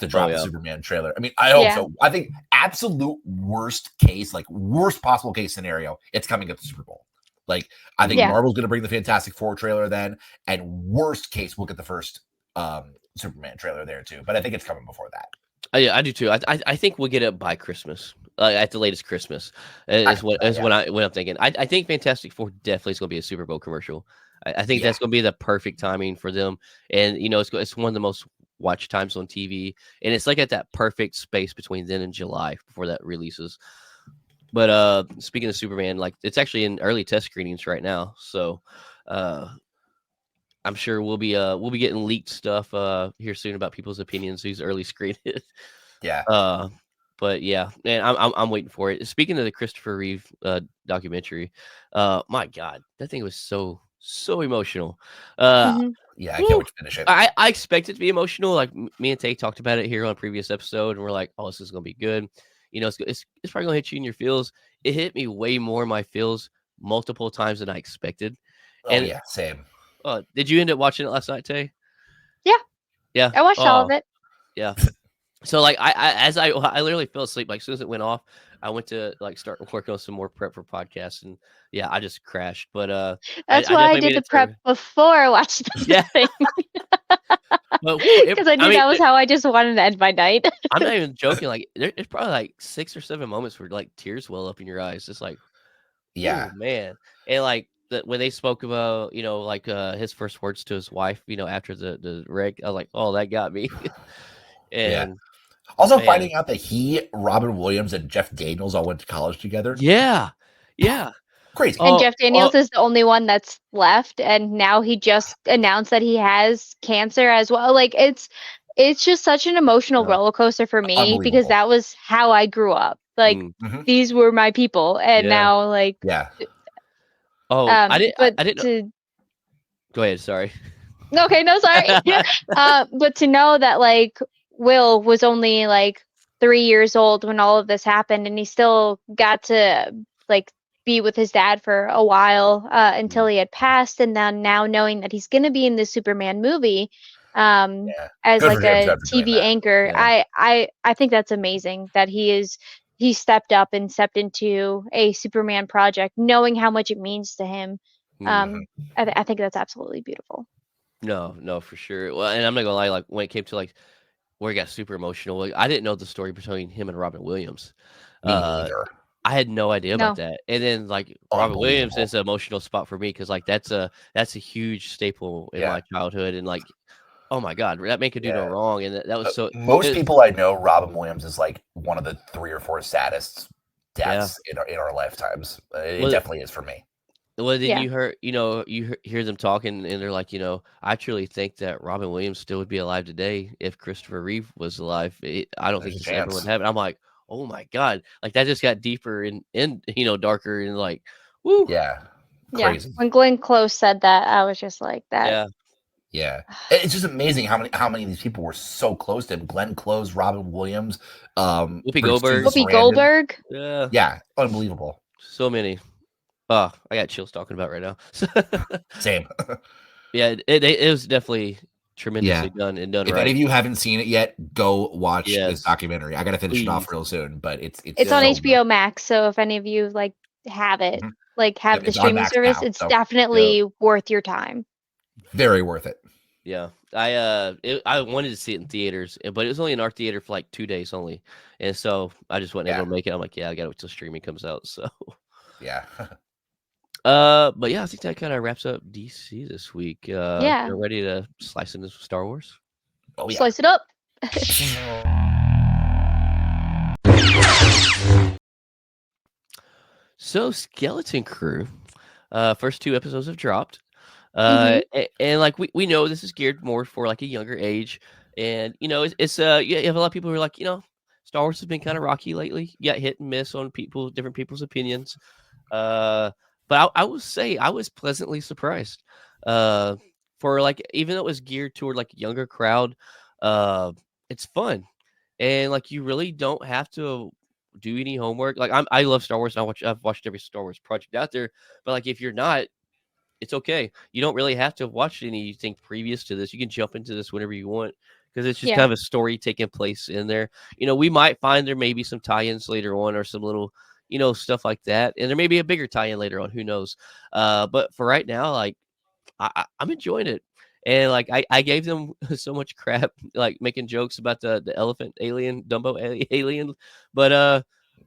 drop the Superman trailer. I mean, I hope so. I think absolute worst case, like worst possible case scenario, it's coming at the Super Bowl. Like I think Marvel's going to bring the Fantastic Four trailer then, and worst case, we'll get the first Superman trailer there too. But I think it's coming before that. Yeah, I do too. I think we'll get it by Christmas, at the latest Christmas. Is what I'm thinking. I think Fantastic Four definitely is going to be a Super Bowl commercial. I think that's going to be the perfect timing for them, and it's one of the most watched times on TV, and it's like at that perfect space between then and July before that releases. But speaking of Superman, like it's actually in early test screenings right now, so I'm sure we'll be getting leaked stuff here soon about people's opinions. Who's early screened? But yeah, man, I'm waiting for it. Speaking of the Christopher Reeve documentary, my God, that thing was so emotional. I can't wait to finish it. I expect it to be emotional. Like me and Tay talked about it here on a previous episode, and we're like, oh, this is gonna be good. It's probably gonna hit you in your feels. It hit me way more in my feels multiple times than I expected. Same. Did you end up watching it last night, Tay? Yeah. I watched all of it. Yeah. So like I literally fell asleep. Like as soon as it went off, I went to like start working on some more prep for podcasts, and I just crashed. But that's why I did the prep before I watched the thing. Because I knew that was how I just wanted to end my night. I'm not even joking. Like there's probably like 6 or 7 moments where like tears well up in your eyes. It's like, oh, man, and like. When they spoke about, like his first words to his wife, after the wreck, I was like, oh, that got me. And also finding out that Robin Williams, and Jeff Daniels all went to college together. Yeah. Crazy. And Jeff Daniels is the only one that's left, and now he just announced that he has cancer as well. Like it's just such an emotional roller coaster for me because that was how I grew up. Like these were my people, and now like Oh, I didn't. Go ahead. Sorry. Okay, no, sorry. But to know that like Will was only like 3 years old when all of this happened, and he still got to like be with his dad for a while until he had passed, and then now knowing that he's going to be in the Superman movie as Good like for him, a Ted, for doing TV that. anchor, Yeah. I think that's amazing that he stepped up and stepped into a Superman project, knowing how much it means to him. I think that's absolutely beautiful. No, for sure. Well, and I'm not gonna lie, like when it came to like where he got super emotional, like, I didn't know the story between him and Robin Williams. Me neither. I had no idea about No. that. And then like Robin Williams Unbelievable. is an emotional spot for me because like that's a huge staple in my childhood, and like, oh my God, that man could do no wrong, and that was so. Most people I know, Robin Williams is like one of the 3 or 4 saddest deaths in our lifetimes. It definitely is for me. Well, then you hear them talking, and they're like, I truly think that Robin Williams still would be alive today if Christopher Reeve was alive. I don't think this ever would happen. I'm like, oh my God, like that just got deeper and darker, and like, woo. Yeah. Crazy. Yeah. When Glenn Close said that, I was just like that. Yeah. It's just amazing how many of these people were so close to him. Glenn Close, Robin Williams, Whoopi Goldberg. Whoopi Goldberg. Yeah. Yeah. Unbelievable. So many. Oh, I got chills talking about it right now. Same. Yeah, it was definitely tremendously done and done if right. any of you haven't seen it yet, go watch this documentary. I gotta finish it off real soon, but it's on HBO Max. So if any of you like have it, like have the streaming service, it's definitely worth your time. Very worth it. Yeah, I wanted to see it in theaters, but it was only in our theater for like 2 days only, and so I just wasn't able to make it. I'm like, I gotta wait till streaming comes out. So yeah. But yeah, I think that kind of wraps up DC this week. You're ready to slice into Star Wars? Oh yeah. Slice it up. So Skeleton Crew, first 2 episodes have dropped. And like we know this is geared more for like a younger age, and it's you have a lot of people who are like, Star Wars has been kind of rocky lately. You got hit and miss on different people's opinions. But I will say I was pleasantly surprised. For like, even though it was geared toward like a younger crowd, it's fun, and like you really don't have to do any homework. Like I love Star Wars, and I've watched every Star Wars project out there. But like if you're not, it's okay. You don't really have to watch anything previous to this. You can jump into this whenever you want, because it's just kind of a story taking place in there. We might find there may be some tie-ins later on, or some little stuff like that. And there may be a bigger tie-in later on, who knows? But for right now, like I'm enjoying it. And like I gave them so much crap, like making jokes about the elephant alien, Dumbo alien. But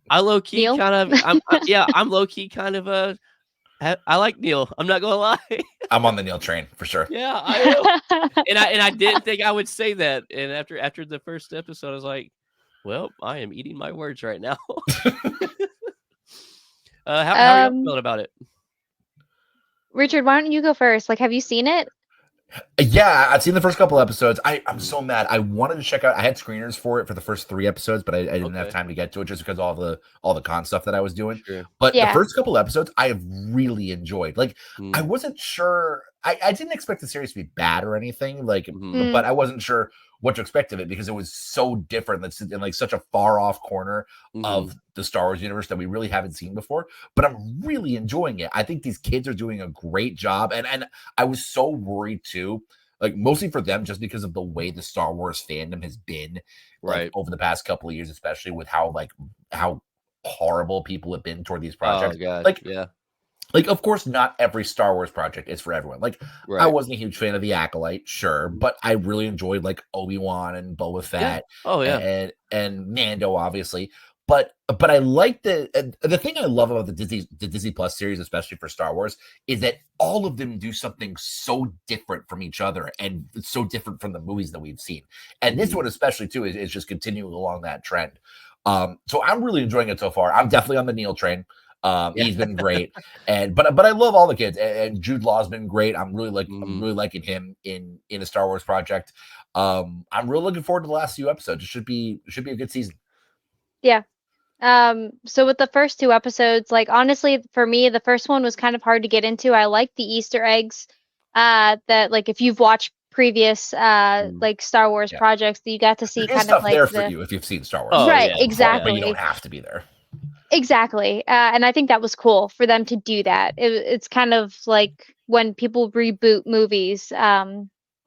I low key kind of I'm low key kind of I like Neil. I'm not gonna lie. I'm on the Neil train for sure. Yeah, I am. and I didn't think I would say that. And after the first episode, I was like, well, I am eating my words right now. How are you feeling about it? Richard, why don't you go first? Like, have you seen it? Yeah, I've seen the first couple episodes. I'm so mad. I wanted to check out. I had screeners for it for the first 3 episodes, but I didn't have time to get to it just because of all the con stuff that I was doing. Sure. But the first couple episodes, I have really enjoyed. Like, I wasn't sure. I didn't expect the series to be bad or anything. Like, but I wasn't sure what to expect of it because it was so different. That's in like such a far off corner of the Star Wars universe that we really haven't seen before. But I'm really enjoying it. I think these kids are doing a great job, and I was so worried too, like mostly for them, just because of the way the Star Wars fandom has been, like, over the past couple of years, especially with how horrible people have been toward these projects. Oh, God. Like, yeah. Like, of course, not every Star Wars project is for everyone. Like, I wasn't a huge fan of The Acolyte, sure, but I really enjoyed, like, Obi-Wan and Boba Fett. Yeah. Oh, yeah. And Mando, obviously. But I like the thing I love about the Disney Plus series, especially for Star Wars, is that all of them do something so different from each other and so different from the movies that we've seen. And this one, especially, too, is just continuing along that trend. So I'm really enjoying it so far. I'm definitely on the Neil train. He's been great, but I love all the kids, and Jude Law's been great. I'm really liking him in a Star Wars project. I'm really looking forward to the last few episodes. It should be a good season. Yeah. So with the first 2 episodes, like, honestly, for me, the first one was kind of hard to get into. I like the Easter eggs that, like, if you've watched previous like Star Wars projects, that you got to see There's kind of like there for you if you've seen Star Wars. Right, exactly. But you don't have to be there. Exactly. And I think that was cool for them to do that. It's kind of like when people reboot movies,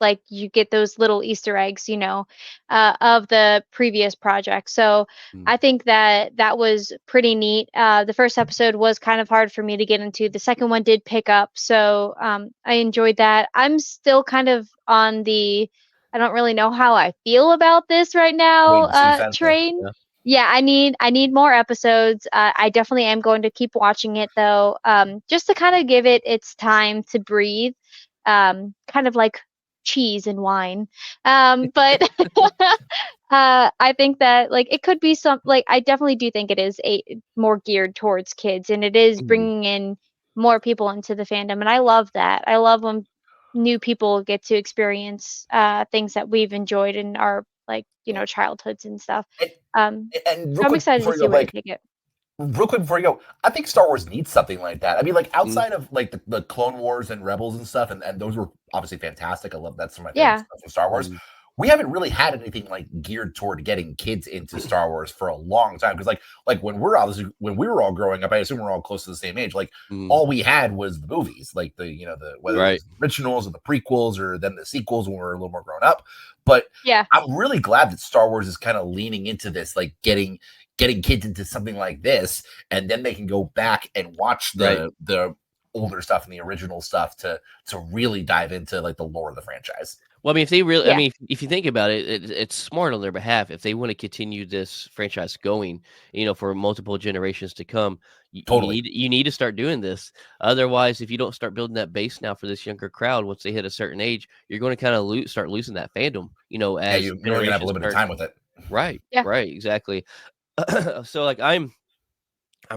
like you get those little Easter eggs, of the previous project. So I think that was pretty neat. The first episode was kind of hard for me to get into. The second one did pick up. So I enjoyed that. I'm still kind of on the, I don't really know how I feel about this right now, train. Yeah, I need more episodes. I definitely am going to keep watching it though, just to kind of give it its time to breathe, kind of like cheese and wine. But I think that like it could be I definitely do think it is more geared towards kids, and it is bringing in more people into the fandom, and I love that. I love when new people get to experience things that we've enjoyed in our childhoods and stuff. And so I'm excited to see where they take it. Real quick before you go, I think Star Wars needs something like that. I mean, like outside of like the Clone Wars and Rebels and stuff, and those were obviously fantastic. I love that's some of my favorite stuff from Star Wars. We haven't really had anything like geared toward getting kids into Star Wars for a long time. Because like when we were all growing up, I assume we're all close to the same age. Like all we had was the movies, like whether it was the originals or the prequels or then the sequels when we were a little more grown up. But I'm really glad that Star Wars is kind of leaning into this, like getting kids into something like this, and then they can go back and watch the older stuff and the original stuff to really dive into like the lore of the franchise. Well, I mean, if they really, I mean, if you think about it, it's smart on their behalf. If they want to continue this franchise going, for multiple generations to come, you need to start doing this. Otherwise, if you don't start building that base now for this younger crowd, once they hit a certain age, you're going to kind of start losing that fandom. As you're going to have a limited time with it. Right. Yeah. Right. Exactly. So, like, I'm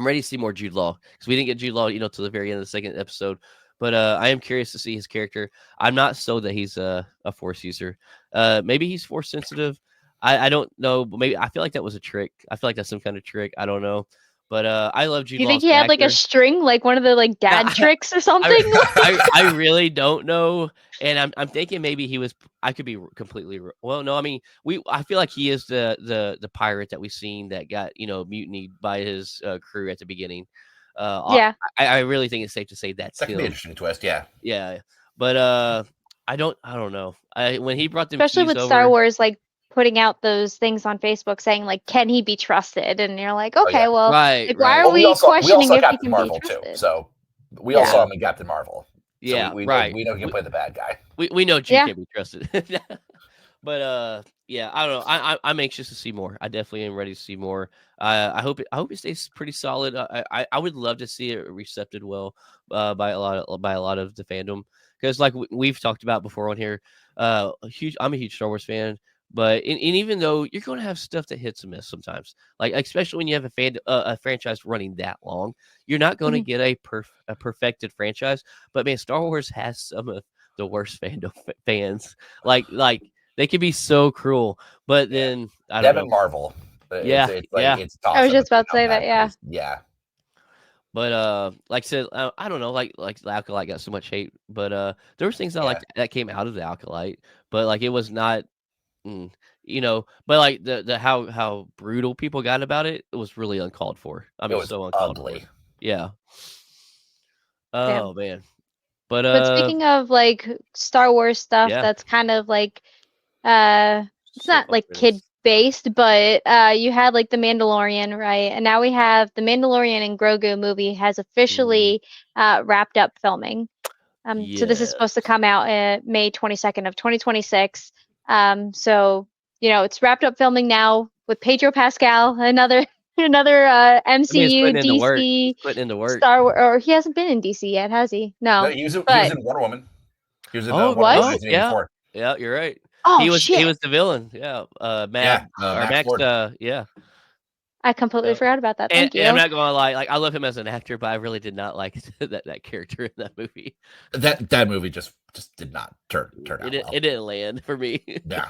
ready to see more Jude Law because we didn't get Jude Law, to the very end of the second episode. But I am curious to see his character. I'm not so that he's a Force user. Maybe he's Force sensitive. I don't know. But maybe I feel like that was a trick. I feel like that's some kind of trick. I don't know. But I love Jude Law. You think he had like a string, like one of the like dad tricks or something? I really don't know. And I'm thinking maybe he was. I could be completely. Well, no. I mean, I feel like he is the pirate that we've seen that got mutinied by his crew at the beginning. I really think it's safe to say that's an interesting twist. Yeah. But I don't know. When he brought them, especially with Star Wars, like putting out those things on Facebook saying like, can he be trusted? And you're like, okay, well, why are we questioning if he can Marvel be trusted? Too, so we all saw him in Captain Marvel. So we know he can play the bad guy. We know Jude can be trusted. But I don't know. I'm anxious to see more. I definitely am ready to see more. I hope it stays pretty solid. I would love to see it recepted well by a lot of the fandom, because like we've talked about before on here, I'm a huge Star Wars fan. But and even though you're going to have stuff that hits and miss sometimes, like especially when you have a franchise running that long, you're not going to get a perfected franchise. But man, Star Wars has some of the worst fans. Like they can be so cruel. But then I don't know. Marvel. It's I was just about to say that. Yeah. But like I said, I don't know, like the Acolyte got so much hate, but there were things I liked that came out of the Acolyte, but like it was not. But like the how brutal people got about it, it was really uncalled for. I mean, it was so uncalled for. Yeah. Oh man. But speaking of like Star Wars stuff, that's kind of like it's not like kid based, but you had like the Mandalorian, right? And now we have the Mandalorian and Grogu movie has officially wrapped up filming. So this is supposed to come out May 22nd of 2026. So it's wrapped up filming now with Pedro Pascal, another MCU DC putting in the work. Star Wars, or he hasn't been in DC yet, has he? No, he was in Wonder Woman. He was in Wonder Woman. Yeah, you're right. Oh, he was shit. the villain. Yeah, Max. I completely forgot about that. Thank you. And I'm not gonna lie, like I love him as an actor, but I really did not like that character in that movie. That movie just did not turn out well. It didn't land for me. Yeah.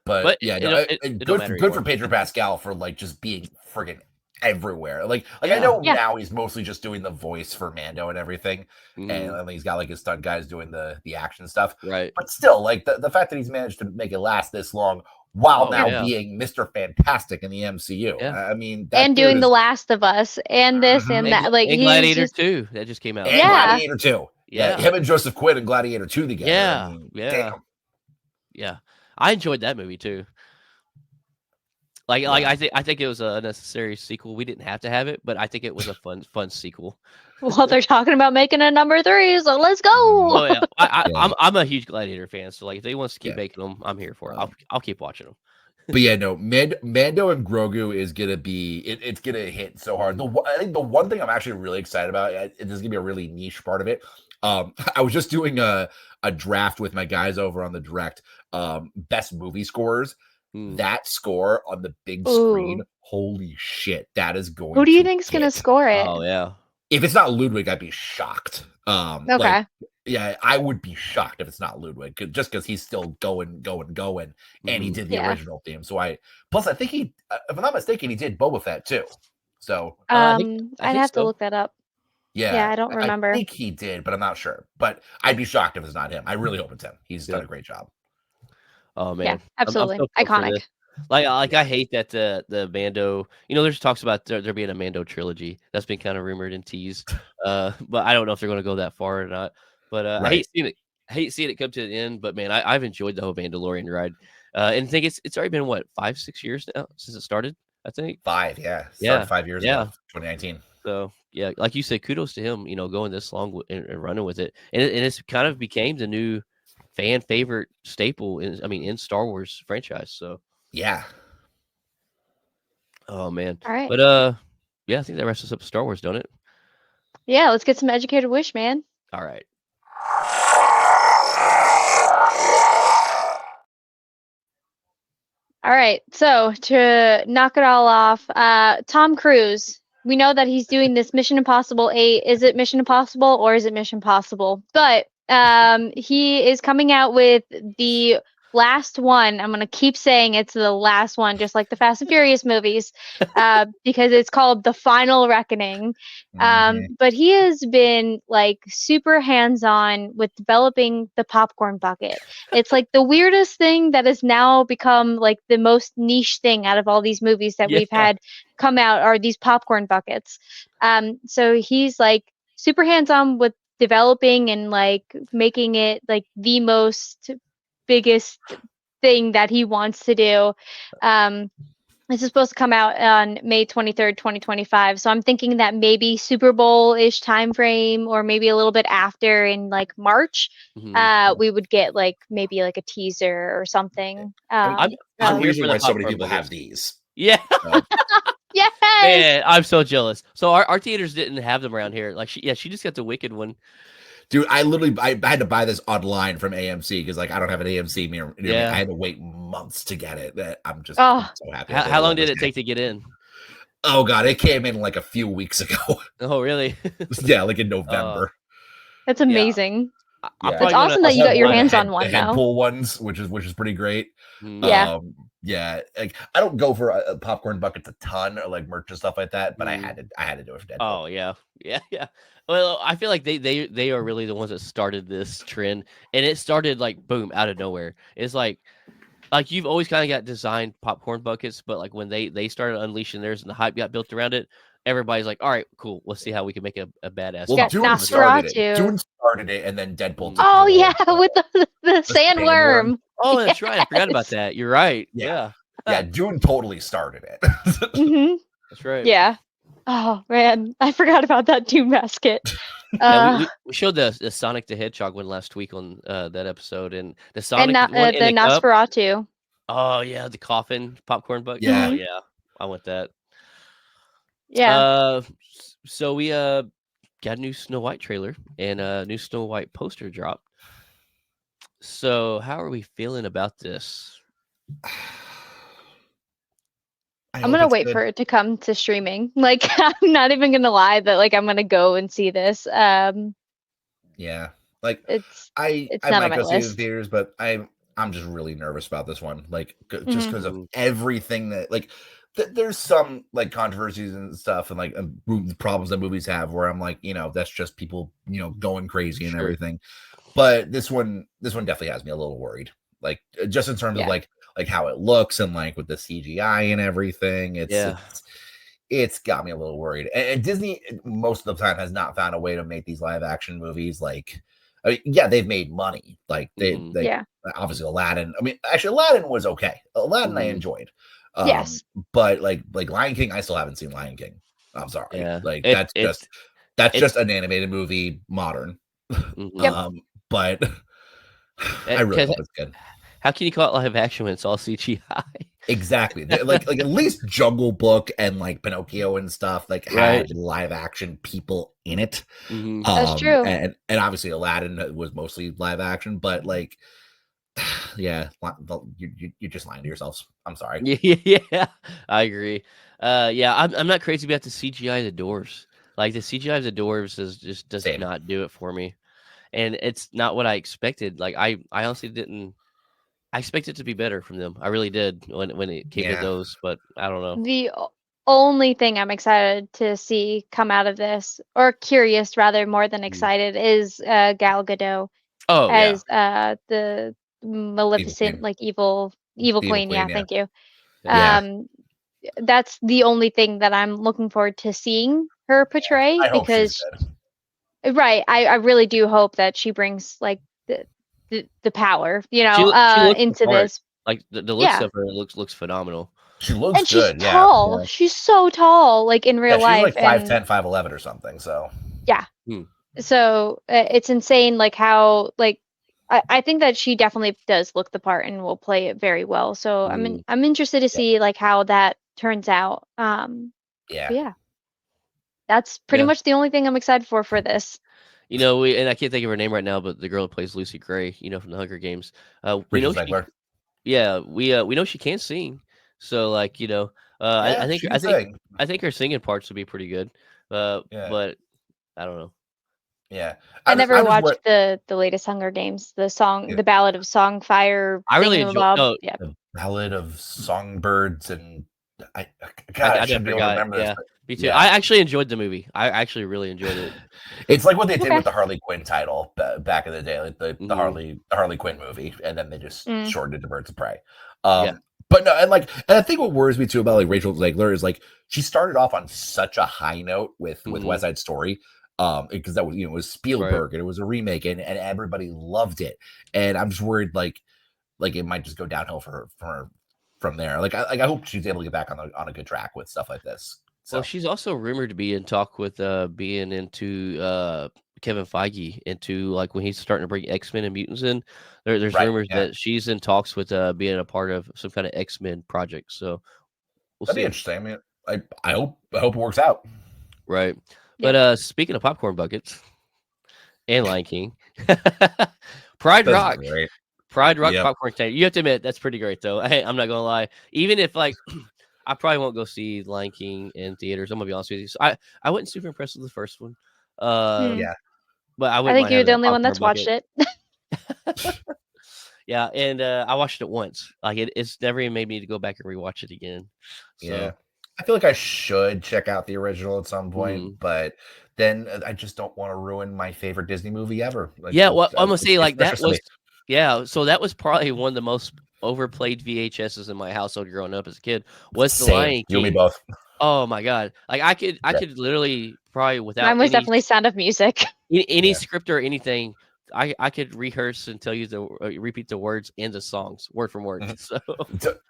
But good for Pedro Pascal for like just being friggin' everywhere. Like I know now he's mostly just doing the voice for Mando and everything, and he's got like his stunt guys doing the action stuff. Right. But still, like the fact that he's managed to make it last this long while being Mr. Fantastic in the MCU. Yeah. I mean, and doing The Last of Us and this and that. Like and Gladiator 2 that just came out. And Gladiator 2. Yeah, him and Joseph Quinn and Gladiator 2 together. Yeah, I mean, damn. Yeah, I enjoyed that movie too. Like I think it was a necessary sequel. We didn't have to have it, but I think it was a fun sequel. Well, they're talking about making a number 3, so let's go. Oh yeah, I'm a huge Gladiator fan, so like if they want to keep making them, I'm here for it. I'll keep watching them. But yeah, no, Mando and Grogu is gonna be it's gonna hit so hard. I think the one thing I'm actually really excited about, this is gonna be a really niche part of it. I was just doing a draft with my guys over on the Direct, best movie scores. That score on the big screen, holy shit, that is going. Who do you think's gonna score it? Oh yeah. If it's not Ludwig, I'd be shocked. Okay. Like, yeah, I would be shocked if it's not Ludwig, just because he's still going, and he did the original theme. So I think he, if I'm not mistaken, he did Boba Fett too. So I'd have to look that up. Yeah, I don't remember. I think he did, but I'm not sure. But I'd be shocked if it's not him. I really hope it's him. He's done a great job. Oh man, yeah, absolutely iconic. Like I hate that the Mando. There's talks about there being a Mando trilogy that's been kind of rumored and teased. But I don't know if they're going to go that far or not. But I hate seeing it come to the end. But man, I've enjoyed the whole Mandalorian ride, and I think it's already been what 5-6 years now since it started. I think 5, started 5 years ago, 2019. So yeah, like you said, kudos to him. Going this long and running with it, and it's kind of became the new fan favorite staple in Star Wars franchise. So yeah. Oh man. All right. But I think that wraps us up with Star Wars, don't it? Yeah, let's get some educated wish, man. All right. All right. So to knock it all off, Tom Cruise. We know that he's doing this Mission Impossible 8. Is it Mission Impossible or is it Mission Impossible? But he is coming out with the last one. I'm going to keep saying it's the last one, just like the Fast and Furious movies, because it's called The Final Reckoning. But he has been like super hands-on with developing the popcorn bucket. It's like the weirdest thing that has now become like the most niche thing out of all these movies that we've had come out are these popcorn buckets. So he's like super hands-on with developing and like making it like the biggest thing that he wants to do. This is supposed to come out on May 23rd, 2025. So I'm thinking that maybe Super Bowl-ish time frame, or maybe a little bit after in like March, we would get like maybe like a teaser or something. I'm reason why so many people have these. Yeah. Yes. Man, I'm so jealous. So our theaters didn't have them around here. Like she just got the Wicked one. Dude, I had to buy this online from AMC because like I don't have an AMC near me. I had to wait months to get it. I'm just so happy. How long did it take to get in? Oh god, it came in like a few weeks ago. Oh really? Yeah, like in November. That's amazing. Yeah. It's awesome that you got your hands on one now. Pull ones, which is pretty great. Yeah. Yeah, like I don't go for a popcorn buckets a ton or like merch and stuff like that, but I had to do it for Deadpool. Oh yeah. Well, I feel like they are really the ones that started this trend, and it started like boom out of nowhere. It's like you've always kind of got designed popcorn buckets, but like when they started unleashing theirs and the hype got built around it, everybody's like, all right, cool, let's see how we can make a badass. Well, Dune started it, and then Deadpool. Oh yeah, with the sandworm. Oh, that's right. I forgot about that. You're right. Yeah. Dune totally started it. That's right. Yeah. Oh man, I forgot about that Dune basket. We showed the Sonic the Hedgehog one last week on that episode, and the Sonic and the Nosferatu. Oh yeah, the coffin popcorn bucket. Yeah. Oh yeah, I want that. Yeah. So we got a new Snow White trailer and a new Snow White poster drop. So how are we feeling about this? I'm gonna wait for it to come to streaming. Like I'm not even gonna lie that like I'm gonna go and see this. Yeah, like it's I not might on go my see list. the theaters, but I'm just really nervous about this one. Like just because of everything that like there's some like controversies and stuff and like problems that movies have where I'm like, that's just people, going crazy and everything. But this one definitely has me a little worried. Like just in terms of like how it looks and like with the CGI and everything, it's got me a little worried. And Disney most of the time has not found a way to make these live action movies like, they've made money. Like they obviously Aladdin. I mean, actually Aladdin was okay. Aladdin I enjoyed. Yes. But like Lion King, I still haven't seen Lion King. I'm sorry. Yeah. Like that's just an animated movie, modern. But I really hope it's good. How can you call it live action when it's all CGI? Exactly. like at least Jungle Book and like Pinocchio and stuff like had live action people in it. That's true. And obviously Aladdin was mostly live action, but like, you're just lying to yourselves. I'm sorry. Yeah, I agree. I'm not crazy about the CGI of the dwarves. Like the CGI of the dwarves does not do it for me, and it's not what I expected. Like I honestly didn't. I expected it to be better from them. I really did when it came to those, but I don't know. The only thing I'm excited to see come out of this, or curious rather more than excited, is Gal Gadot as the Maleficent, like evil queen. Yeah, thank you. That's the only thing that I'm looking forward to seeing her portray, because I really do hope that she brings like the power, she into this. Like the looks of her looks phenomenal. She looks and good. She's tall. She's so tall, like in real life. She's like 5'10", 5'11" or something. So so it's insane, like how like I think that she definitely does look the part and will play it very well. So I'm interested to see like how that turns out. That's pretty much the only thing I'm excited for this. And I can't think of her name right now, but the girl who plays Lucy Gray, from the Hunger Games. We know we know she can't sing. So like, I think her singing parts would be pretty good. But I don't know. Yeah. I never watched the latest Hunger Games, the Ballad of Songfire. I really enjoyed the Ballad of Songbirds, and I should be able to remember this. Me too. I actually enjoyed the movie. I actually really enjoyed it. It's like what they did with the Harley Quinn title back in the day, like the Harley Quinn movie, and then they just shortened it to Birds of Prey. But no, and I think what worries me too about like Rachel Zegler is like she started off on such a high note with West Side Story, because that was it was Spielberg and it was a remake and everybody loved it, and I'm just worried like it might just go downhill for her from there. Like I hope she's able to get back on a good track with stuff like this. So. Well, she's also rumored to be in talk with being into Kevin Feige, into like when he's starting to bring X-Men and mutants in. There's rumors that she's in talks with being a part of some kind of X-Men project. So that'd be interesting. I mean, I hope it works out. Right. But speaking of popcorn buckets and Lion King, Pride Rock. Pride Rock popcorn container. You have to admit that's pretty great though. I'm not gonna lie. Even if like I probably won't go see Lion King in theaters. I'm gonna be honest with you. So I wasn't super impressed with the first one. But I think you're the only one that's watched it. Yeah, and I watched it once. Like it's never even made me to go back and rewatch it again. So. Yeah, I feel like I should check out the original at some point, but then I just don't want to ruin my favorite Disney movie ever. Like, I'm gonna say like that was. Yeah, so that was probably one of the most overplayed VHSs in my household growing up as a kid. Was the Lion King? You and me both. Oh my god! Like I could literally probably without. Mine was definitely Sound of Music. Any script or anything, I could rehearse and tell you repeat the words and the songs word for word.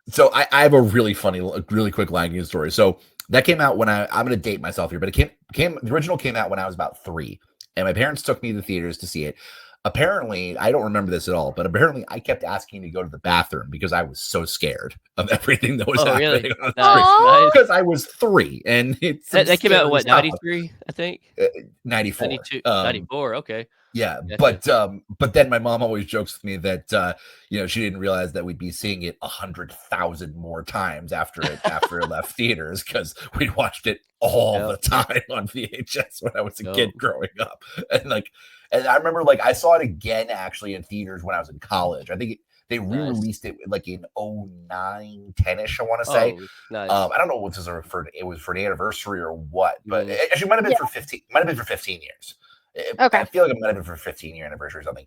So I have a really funny, really quick Lion King story. So that came out when I'm going to date myself here, but the original came out when I was about 3, and my parents took me to the theaters to see it. Apparently, I don't remember this at all, but apparently I kept asking to go to the bathroom because I was so scared of everything that was happening. Really? Because I was 3, and that came out in what, 93, I think? 94. 92, 94, okay. Yeah, but then my mom always jokes with me that she didn't realize that we'd be seeing it 100,000 more times after it left theaters, because we'd watched it all the time on VHS when I was a kid growing up, and I remember I saw it again actually in theaters when I was in college. I think They re-released it like in 09, 10-ish, I want to say. Nice. I don't know if it was for the anniversary or what, but it actually might have been for 15. Might have been for 15 years. Okay. I feel like it might have been for 15-year anniversary or something.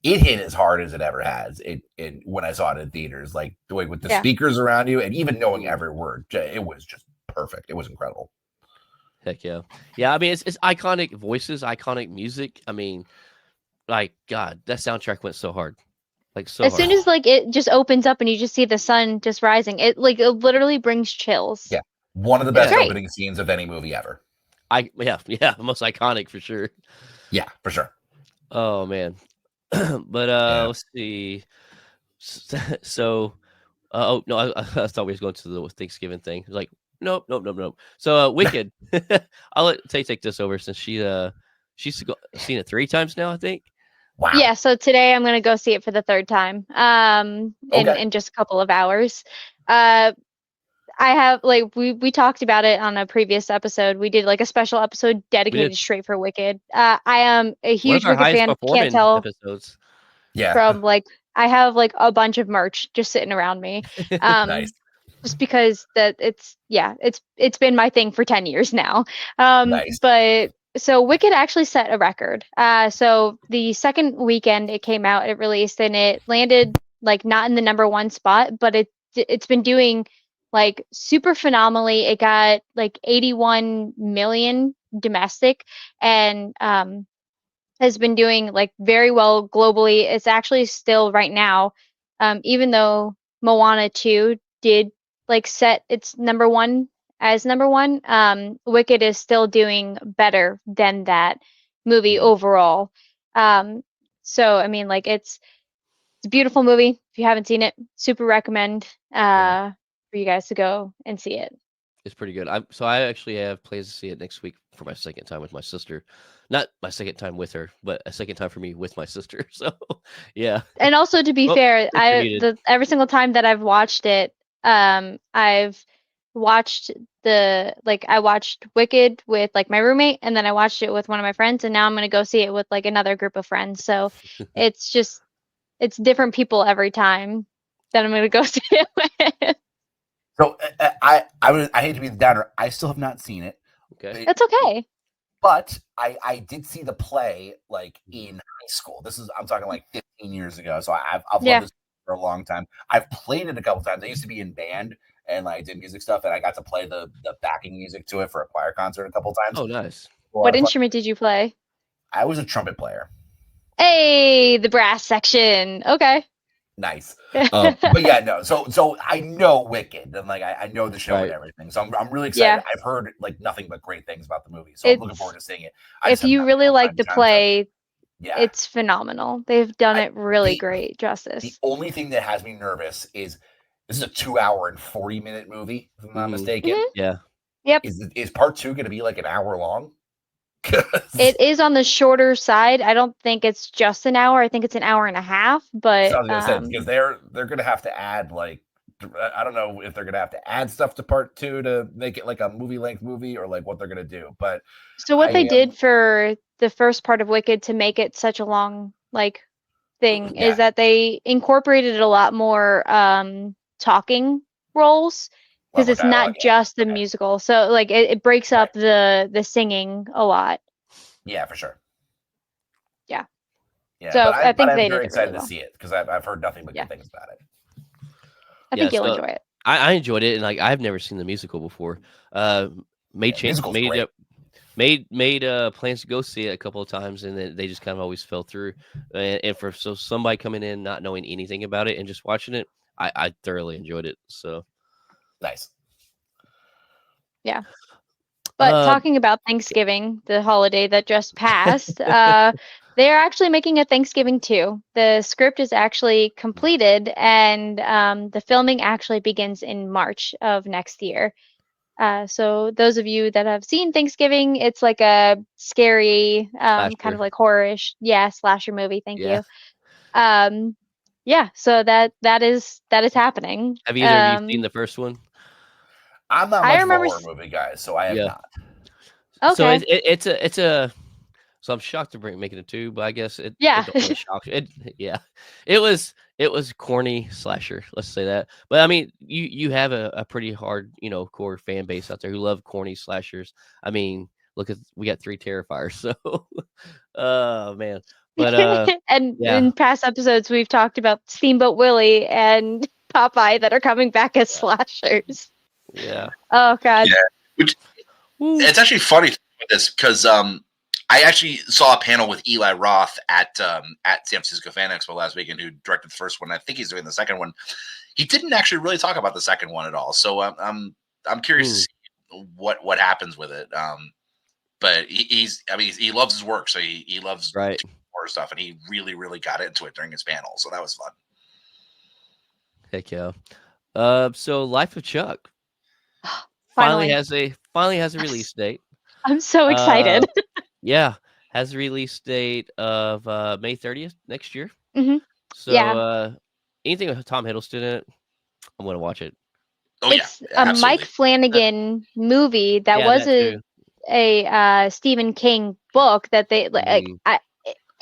It hit as hard as it ever has. It when I saw it in theaters, like the way with the speakers around you, and even knowing every word, it was just perfect. It was incredible. Heck yeah. Yeah, I mean, it's iconic voices, iconic music. I mean, like, God, that soundtrack went so hard. Like, so as hard. soon as like it just opens up and you just see the sun just rising, it literally brings chills. Yeah. One of the best opening scenes of any movie ever. Yeah, most iconic for sure. Yeah, for sure. Oh man. But let's see. So oh no, I thought we was going to the Thanksgiving thing. Like, nope. So Wicked. I'll let Tay take this over since she's seen it 3 times now, I think. Wow. Yeah, so today I'm gonna go see it for the 3rd time. In just a couple of hours. I have we talked about it on a previous episode. We did like a special episode dedicated straight for Wicked. I am a huge Wicked fan. Can't tell episodes. Yeah. From I have a bunch of merch just sitting around me. Nice. Just because it's been my thing for 10 years now. Nice. But so Wicked actually set a record. So the second weekend it came out, it released, and it landed not in the number 1 spot, but it's been doing super phenomenally. It got 81 million domestic, and has been doing very well globally. It's actually still right now, even though Moana 2 did set its number 1 as number 1, Wicked is still doing better than that movie overall. So I mean, it's a beautiful movie. If you haven't seen it, super recommend for you guys to go and see it. It's pretty good. I actually have plans to see it next week for my second time with my sister. Not my second time with her, but a second time for me with my sister. So yeah. And also, to be fair, every single time that I've watched it, I've watched I watched Wicked with my roommate, and then I watched it with one of my friends, and now I'm gonna go see it with another group of friends. So it's different people every time that I'm gonna go see it with. So I hate to be the downer. I still have not seen it. Okay, that's okay. But I did see the play in high school. I'm talking 15 years ago. So I've loved this for a long time. I've played it a couple times. I used to be in band and I did music stuff, and I got to play the backing music to it for a choir concert a couple times. Oh, nice. What instrument did you play? I was a trumpet player. Hey, the brass section. Okay. Nice. But yeah, no. So I know Wicked, and I know the show and everything. So I'm really excited. Yeah. I've heard nothing but great things about the movie. So I'm looking forward to seeing it. If you really like the play, it's phenomenal. They've done it really great justice. The only thing that has me nervous is this is a 2-hour and 40-minute movie, if I'm not mistaken. Mm-hmm. Yeah. Yep. Is part 2 going to be an hour long? It is on the shorter side. I don't think it's just an hour. I think it's an hour and a half. But I was gonna say, because they're gonna have to add I don't know if they're gonna have to add stuff to part 2 to make it a movie length movie, or what they're gonna do. But so what they did for the first part of Wicked to make it such a long thing is that they incorporated a lot more talking roles. Because it's not just the musical, so it breaks up the singing a lot. Yeah, for sure. Yeah. Yeah. So I think I'm very excited to see it because I've heard nothing but good things about it. I think you'll enjoy it. I enjoyed it, and I've never seen the musical before. Made plans to go see it a couple of times, and then they just kind of always fell through. And for somebody coming in not knowing anything about it and just watching it, I thoroughly enjoyed it. So. Nice. Yeah. But talking about Thanksgiving, the holiday that just passed, they are actually making a Thanksgiving 2. The script is actually completed, and the filming actually begins in March of next year. So those of you that have seen Thanksgiving, it's a scary, kind of horror-ish, slasher movie. Thank you. So that is happening. Have either of you seen the first one? I'm not much of a horror movie guy, so I have not. Okay. So it's a. So I'm shocked to make it a 2, but I guess it. Yeah. It shocked. It was It was corny slasher, let's say that. But I mean, you have a pretty hard, core fan base out there who love corny slashers. I mean, look at we got 3 Terrifiers, so oh man. But and yeah. in past episodes, we've talked about Steamboat Willie and Popeye that are coming back as slashers. Yeah. Oh God. Yeah. Which it's actually funny with this because I actually saw a panel with Eli Roth at San Francisco Fan Expo last weekend, who directed the first one. I think he's doing the second one. He didn't actually really talk about the second one at all. So I'm curious to see what happens with it. But he loves his work, so he loves right horror stuff, and he really, really got into it during his panel. So that was fun. Heck yeah. So Life of Chuck Finally has a release date. I'm so excited. Yeah, has a release date of May 30th next year. Mm-hmm. So anything with Tom Hiddleston in it, I'm gonna watch it. Oh, it's a Mike Flanagan movie that was a Stephen King book that they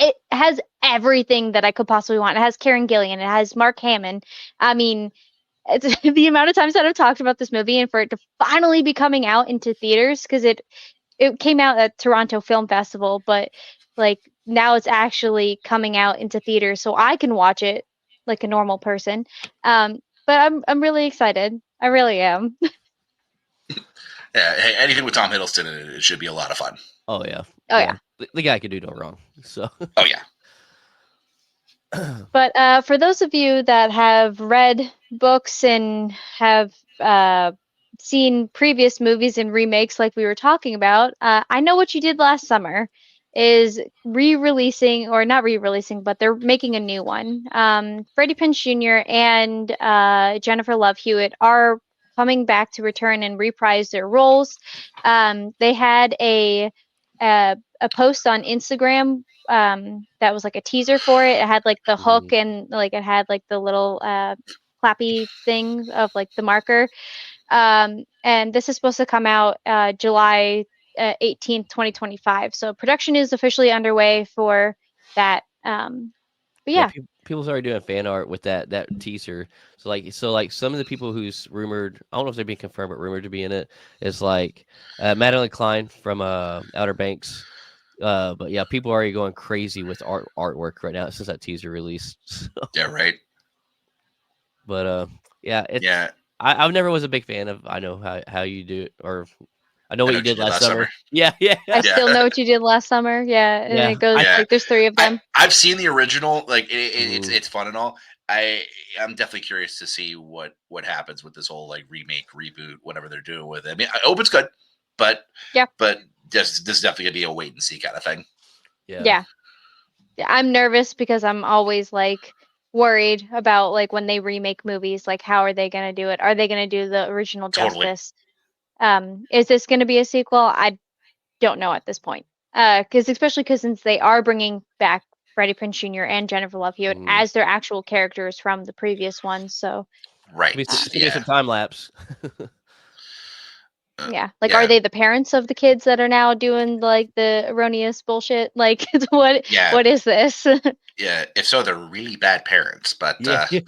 it has everything that I could possibly want. It has Karen Gillan, it has Mark Hamill. I mean, it's the amount of times that I've talked about this movie, and for it to finally be coming out into theaters, because it came out at Toronto Film Festival, but like now it's actually coming out into theaters, so I can watch it like a normal person. But I'm really excited. I really am. Yeah, hey, anything with Tom Hiddleston in it should be a lot of fun. Oh yeah. Oh yeah. The guy could do no wrong. So. Oh yeah. But for those of you that have read books and have seen previous movies and remakes like we were talking about, I Know What You Did Last Summer is re-releasing, or not re-releasing, but they're making a new one. Freddie Prinze Jr. and Jennifer Love Hewitt are coming back to return and reprise their roles. They had a post on Instagram that was like a teaser for it. It had like the hook and like it had like the little clappy thing of like the marker. And this is supposed to come out July 18th, 2025. So production is officially underway for that. But yeah. People's already doing fan art with that teaser. So like some of the people who's rumored, I don't know if they're being confirmed, but rumored to be in it is like Madeline Klein from Outer Banks. But yeah, people are already going crazy with artwork right now since that teaser released. So. Yeah, right. But yeah, I never was a big fan of I Know How You Do It, or I Know What You Did Last Summer. Yeah. I still Know What You Did Last Summer. Yeah, and it goes like there's 3 of them. I've seen the original. Like it's fun and all. I'm definitely curious to see what happens with this whole like remake, reboot, whatever they're doing with it. I mean, I hope it's good, but this is definitely gonna be a wait and see kind of thing. Yeah. I'm nervous because I'm always like worried about like when they remake movies, like how are they gonna do it? Are they gonna do the original justice? Is this gonna be a sequel? I don't know at this point. Especially because since they are bringing back Freddie Prinze Jr. and Jennifer Love Hewitt as their actual characters from the previous ones, so right, it's gonna be some time lapse. Are they the parents of the kids that are now doing like the erroneous bullshit? Like what is this? Yeah, if so, they're really bad parents. But you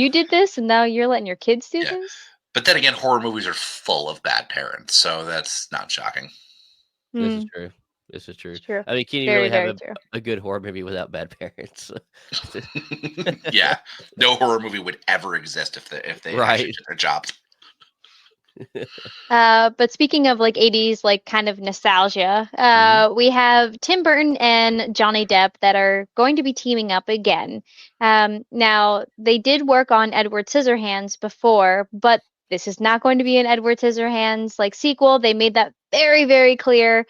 did this, and now you're letting your kids do this. But then again, horror movies are full of bad parents, so that's not shocking. This is true. True. I mean, can you really have a good horror movie without bad parents? Yeah, no horror movie would ever exist if they actually did their jobs. But speaking of like 80s, like kind of nostalgia, we have Tim Burton and Johnny Depp that are going to be teaming up again. Now they did work on Edward Scissorhands before, but this is not going to be an Edward Scissorhands like sequel. They made that very, very clear.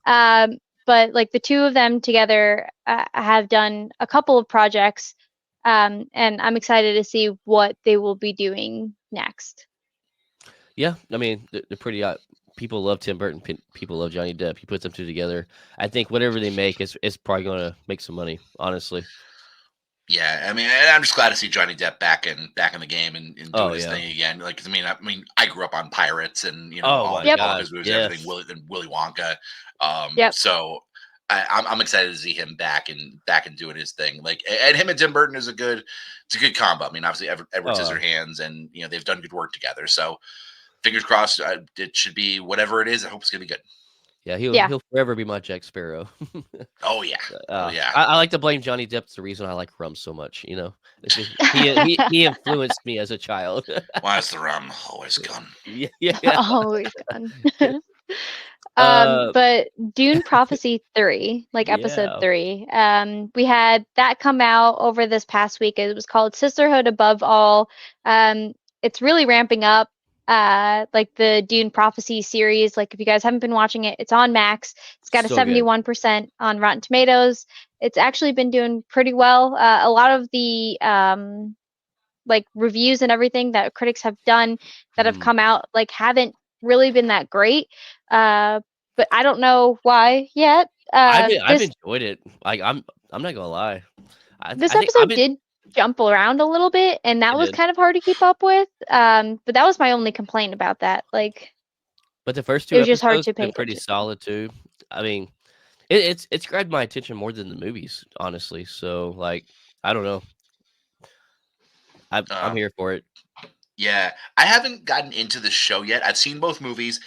But like the two of them together have done a couple of projects, and I'm excited to see what they will be doing next. Yeah, I mean, they're pretty. People love Tim Burton. People love Johnny Depp. You put them two together, I think whatever they make is probably going to make some money. Honestly. Yeah, I mean, I'm just glad to see Johnny Depp back in the game and doing his thing again. Like, I mean, I grew up on Pirates and all of his movies, everything. Willy Wonka. So I'm excited to see him back and doing his thing. Like, and him and Tim Burton is it's a good combo. I mean, obviously Edward Scissorhands, and they've done good work together. So fingers crossed, it should be whatever it is. I hope it's gonna be good. Yeah, he'll forever be my Jack Sparrow. Oh yeah, I like to blame Johnny Depp. It's the reason I like rum so much. He influenced me as a child. Why is the rum always gone? Yeah. Always gone. But Dune Prophecy 3, like episode 3, we had that come out over this past week. It was called Sisterhood Above All. It's really ramping up. Like the Dune Prophecy series. Like if you guys haven't been watching it, it's on Max. It's got a 71% on Rotten Tomatoes. It's actually been doing pretty well. A lot of the like reviews and everything that critics have done that have come out like haven't really been that great. But I don't know why yet. I've enjoyed it. Like I'm not gonna lie. This episode did jump around a little bit, and that was kind of hard to keep up with. But that was my only complaint about that. Like, but the first two episodes have been pretty solid too. I mean, it's grabbed my attention more than the movies, honestly. So like, I don't know. I'm here for it. Yeah, I haven't gotten into the show yet. I've seen both movies.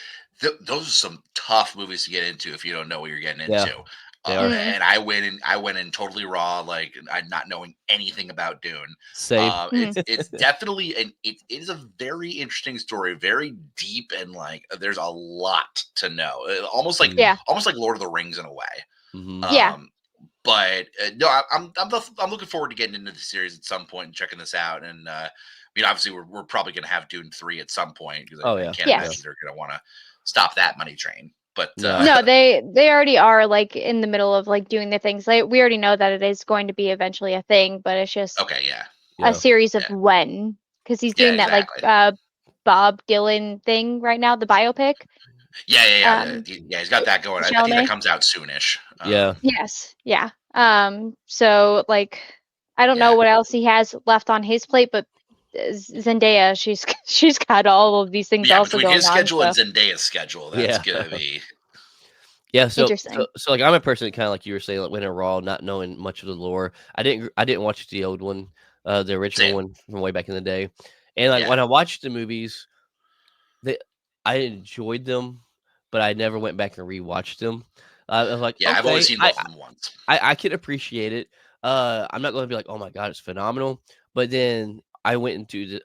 Those are some tough movies to get into if you don't know what you're getting into. And I went in totally raw, like I'm not knowing anything about Dune. Same. It's definitely it is a very interesting story, very deep, and like there's a lot to know. Almost like Lord of the Rings in a way. Mm-hmm. But no, I'm looking forward to getting into the series at some point and checking this out. And I mean, obviously, we're probably going to have Dune 3 at some point because I can't imagine they're going to want to stop that money train. But no, they already are like in the middle of like doing the things. Like we already know that it is going to be eventually a thing, but it's just a series of when, because he's doing that like Bob Dylan thing right now, the biopic. He's got that going. I think that comes out soonish. So like, I don't know what else he has left on his plate, but Zendaya, she's got all of these things also going on. His schedule and Zendaya's schedule, that's gonna be so like I'm a person that kind of like you were saying, like went in raw, not knowing much of the lore. I didn't watch the old one, the original one from way back in the day, and like when I watched the movies, I enjoyed them, but I never went back and rewatched them. I was like, I've only seen both of them once. I can appreciate it. I'm not going to be like, oh my god, it's phenomenal. But then I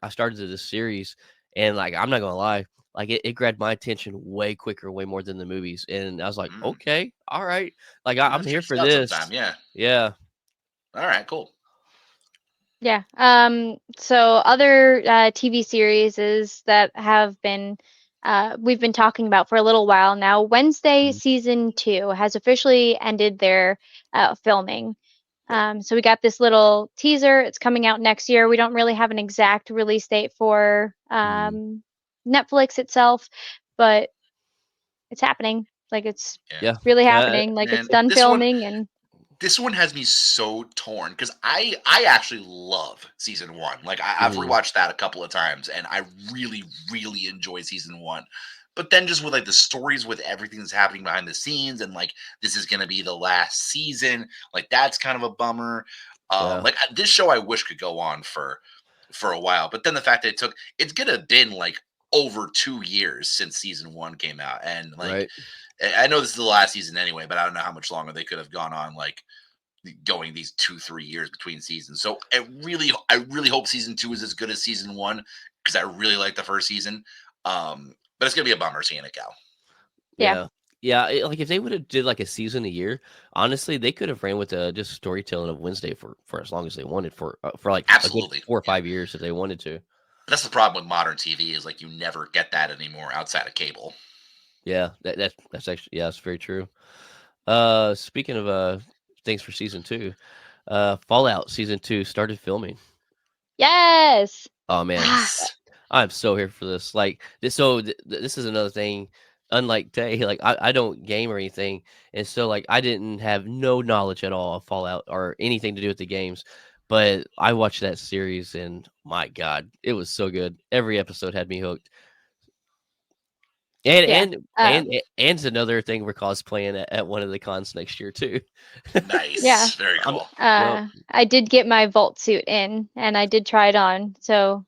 started this series, and like I'm not gonna lie, like it grabbed my attention way quicker, way more than the movies, and I was like, okay, all right, like I'm here for this. Yeah. All right, cool. Yeah. So other TV series is that have been we've been talking about for a little while now. Wednesday season 2 has officially ended their filming. So we got this little teaser. It's coming out next year. We don't really have an exact release date for Netflix itself, but it's happening. Like it's really happening. Like it's done filming this one has me so torn because I actually love season 1. Like I've rewatched that a couple of times, and I really, really enjoy season 1. But then just with like the stories with everything that's happening behind the scenes, and like this is going to be the last season, like that's kind of a bummer. Like this show I wish could go on for a while, but then the fact that it's going to have been like over 2 years since season 1 came out, and like I know this is the last season anyway, but I don't know how much longer they could have gone on, like going these 2-3 years between seasons. So I really hope season 2 is as good as season 1 because I really like the first season. But it's gonna be a bummer seeing it go. Yeah. Like if they would have did like a season a year, honestly, they could have ran with just storytelling of Wednesday for as long as they wanted for like absolutely 4 or 5 years if they wanted to. But that's the problem with modern TV is like you never get that anymore outside of cable. Yeah, that's actually that's very true. Speaking of things for season 2, Fallout season 2 started filming. Yes. Oh man, I'm so here for this. Like this, this is another thing. Unlike Tay, like I don't game or anything, and so like I didn't have no knowledge at all of Fallout or anything to do with the games. But I watched that series, and my God, it was so good. Every episode had me hooked. And another thing we're cosplaying at one of the cons next year too. Nice. Yeah. Very cool. I did get my Vault suit in, and I did try it on. So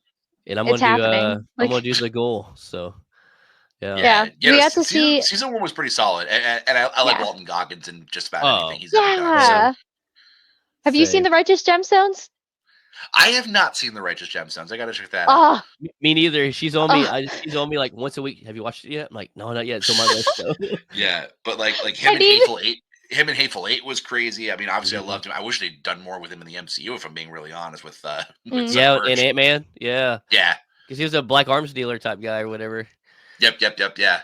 and I'm it's gonna do happening. I'm gonna do the goal. So yeah. We got to see season 1 was pretty solid, and I like Walton Goggins in just about anything he's ever done. So. Have you seen the Righteous Gemstones? I have not seen the Righteous Gemstones. I gotta check that out. Me neither. She's on me. She's on me like once a week. Have you watched it yet? I'm like, no, not yet. It's on my list. So. Yeah, but like him and Hateful Eight. Him and Hateful Eight was crazy. I mean, obviously, I loved him. I wish they'd done more with him in the MCU. If I'm being really honest, with and Ant-Man. Yeah, because he was a black arms dealer type guy or whatever. Yep. Yeah.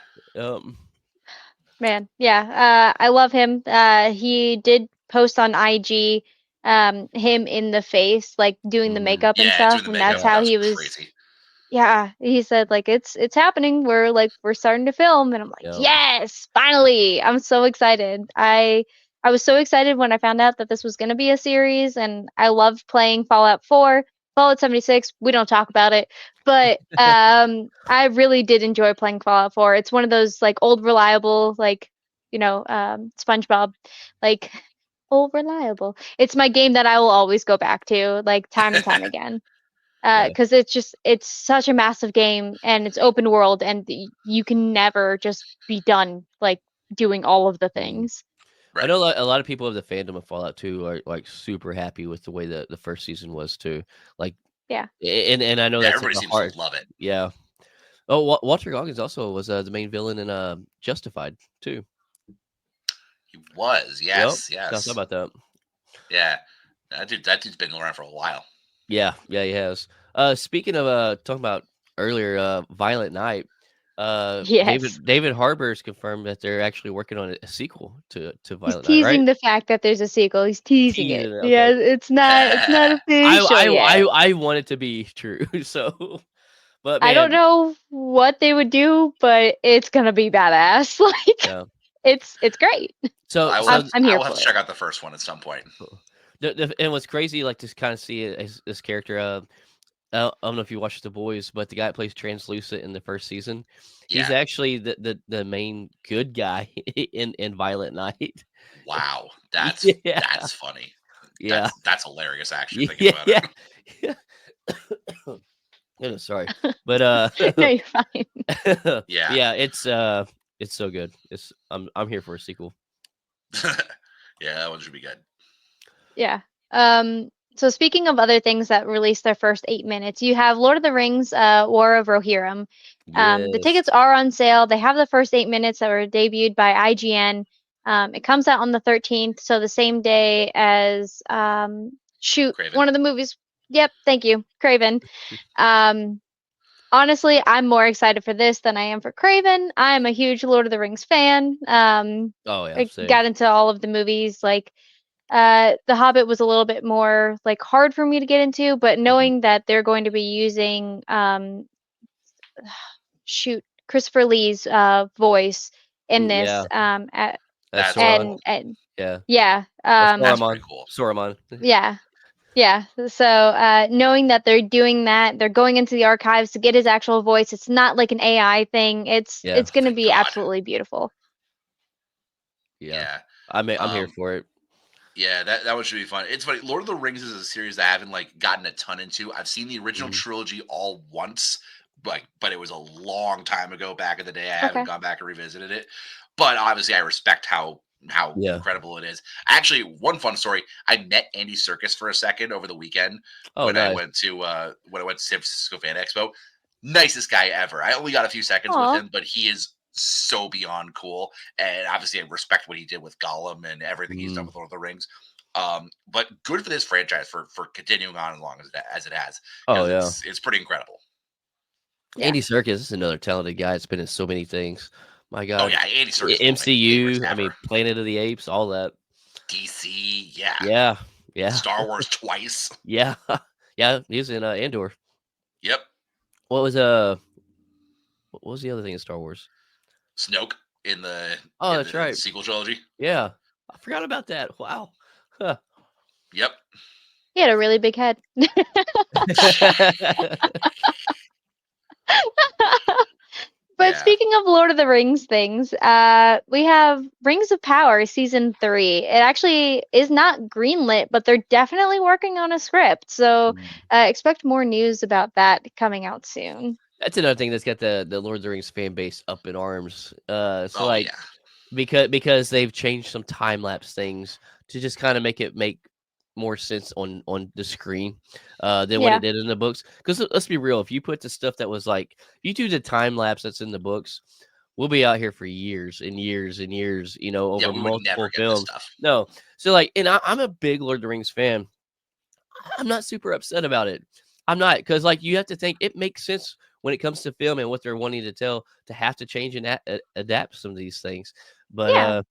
Man, yeah. I love him. He did post on IG him in the face, like doing the makeup and stuff, and that's how he was. Crazy. Yeah, he said like it's happening. We're starting to film, and I'm like, yes, finally! I'm so excited. I was so excited when I found out that this was going to be a series, and I love playing Fallout 4, Fallout 76. We don't talk about it, but I really did enjoy playing Fallout 4. It's one of those like old reliable, like SpongeBob, like old reliable. It's my game that I will always go back to, like time and time again. Because it's such a massive game, and it's open world, and you can never just be done like doing all of the things. Right. I know a lot of people of the fandom of Fallout 2 are like super happy with the way that the first season was too. Like, and I know that everybody seems to love it. Yeah. Oh, Walter Goggins also was the main villain in Justified too. He was, yes. Talk about that. Yeah, that dude's been around for a while. Yeah, he has. Speaking of talking about earlier, Violent Night. David Harbour's confirmed that they're actually working on a sequel to Violent Night. He's teasing the fact that there's a sequel. He's teasing it. Okay. Yeah, it's not official yet. I want it to be true. So, but man, I don't know what they would do, but it's gonna be badass. Like, it's great. So I'm here. I'll have to check out the first one at some point. And what's crazy, like to kind of see this character. I don't know if you watched The Boys, but the guy that plays Translucent in the first season, he's actually the main good guy in Violent Night. Wow, that's funny. Yeah, that's hilarious. Actually, thinking about it. Yeah, sorry, but no, you're fine. yeah, it's so good. I'm here for a sequel. Yeah, that one should be good. Yeah. So speaking of other things that released their first 8 minutes, you have Lord of the Rings, War of Rohirrim. The tickets are on sale. They have the first 8 minutes that were debuted by IGN. It comes out on the 13th, so the same day as Kraven. One of the movies. Yep, thank you, Kraven. Honestly, I'm more excited for this than I am for Kraven. I'm a huge Lord of the Rings fan. I got into all of the movies. Like, The Hobbit was a little bit more like hard for me to get into, but knowing that they're going to be using Christopher Lee's voice in this that's pretty cool. Saruman. Yeah. So knowing that they're doing that, they're going into the archives to get his actual voice. It's not like an AI thing. It's going to be absolutely beautiful. Yeah. I'm here for it. Yeah, that one should be fun. It's funny. Lord of the Rings is a series that I haven't like gotten a ton into. I've seen the original trilogy all once, but it was a long time ago back in the day. I haven't gone back and revisited it. But obviously, I respect how incredible it is. Actually, one fun story: I met Andy Serkis for a second over the weekend when I went to San Francisco Fan Expo. Nicest guy ever. I only got a few seconds with him, but he is so beyond cool, and obviously I respect what he did with Gollum and everything he's done with Lord of the Rings. But good for this franchise for continuing on as long as it has. It's pretty incredible. Andy Serkis is another talented guy. It's been in so many things. My God. Oh yeah, Andy Serkis. MCU. I mean, Planet of the Apes, all that. DC. Yeah. Star Wars twice. Yeah. He was in Andor. Yep. What was the other thing in Star Wars? Snoke in the that's right, sequel trilogy. Yeah, I forgot about that. Wow. Huh. Yep. He had a really big head. But But speaking of Lord of the Rings things, we have Rings of Power season 3. It actually is not greenlit, but they're definitely working on a script. So expect more news about that coming out soon. That's another thing that's got the Lord of the Rings fan base up in arms. Yeah. Because they've changed some time lapse things to just kind of make it make more sense on the screen than what it did in the books. Because let's be real, if you put the stuff that was like, you do the time lapse that's in the books, we'll be out here for years and years and years, over multiple films. No, so like, and I'm a big Lord of the Rings fan. I'm not super upset about it. I'm not, because like you have to think it makes sense when it comes to film and what they're wanting to tell to have to change and adapt some of these things. But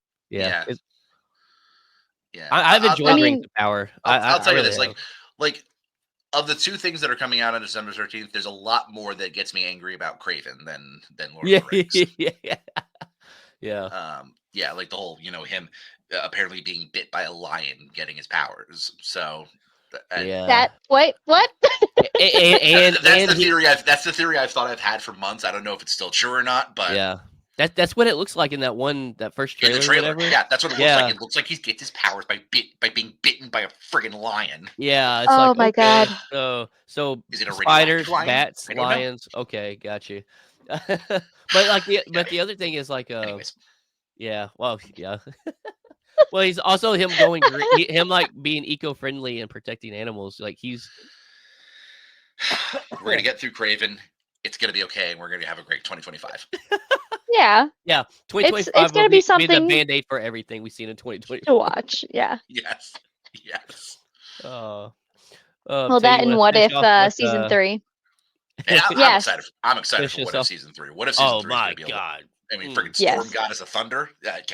I've enjoyed Rings of Power. I'll tell you really this, like of the 2 things that are coming out on December 13th, there's a lot more that gets me angry about Kraven than Lord of the Rings. Like the whole, him apparently being bit by a lion, getting his powers. So that what? and that's the theory I've thought I've had for months. I don't know if it's still true or not, but that's what it looks like in that first trailer. In the trailer, whatever. Yeah, that's what it looks like. It looks like he gets his powers by being bitten by a friggin' lion. Yeah. It's my god. So is it a spiders, bats, lions? Okay, got you. But like the other thing is like well, he's also him going him like being eco-friendly and protecting animals. Like we're gonna get through Kraven. It's gonna be okay, and we're gonna have a great 2025. Yeah. 2025. It's gonna be something. The Band-Aid for everything we've seen in 2020 to watch. Yeah. Yes. Well, that and What If season 3. I'm excited for What If season 3. What If season 3? Oh my god! I mean, freaking Storm Goddess of Thunder.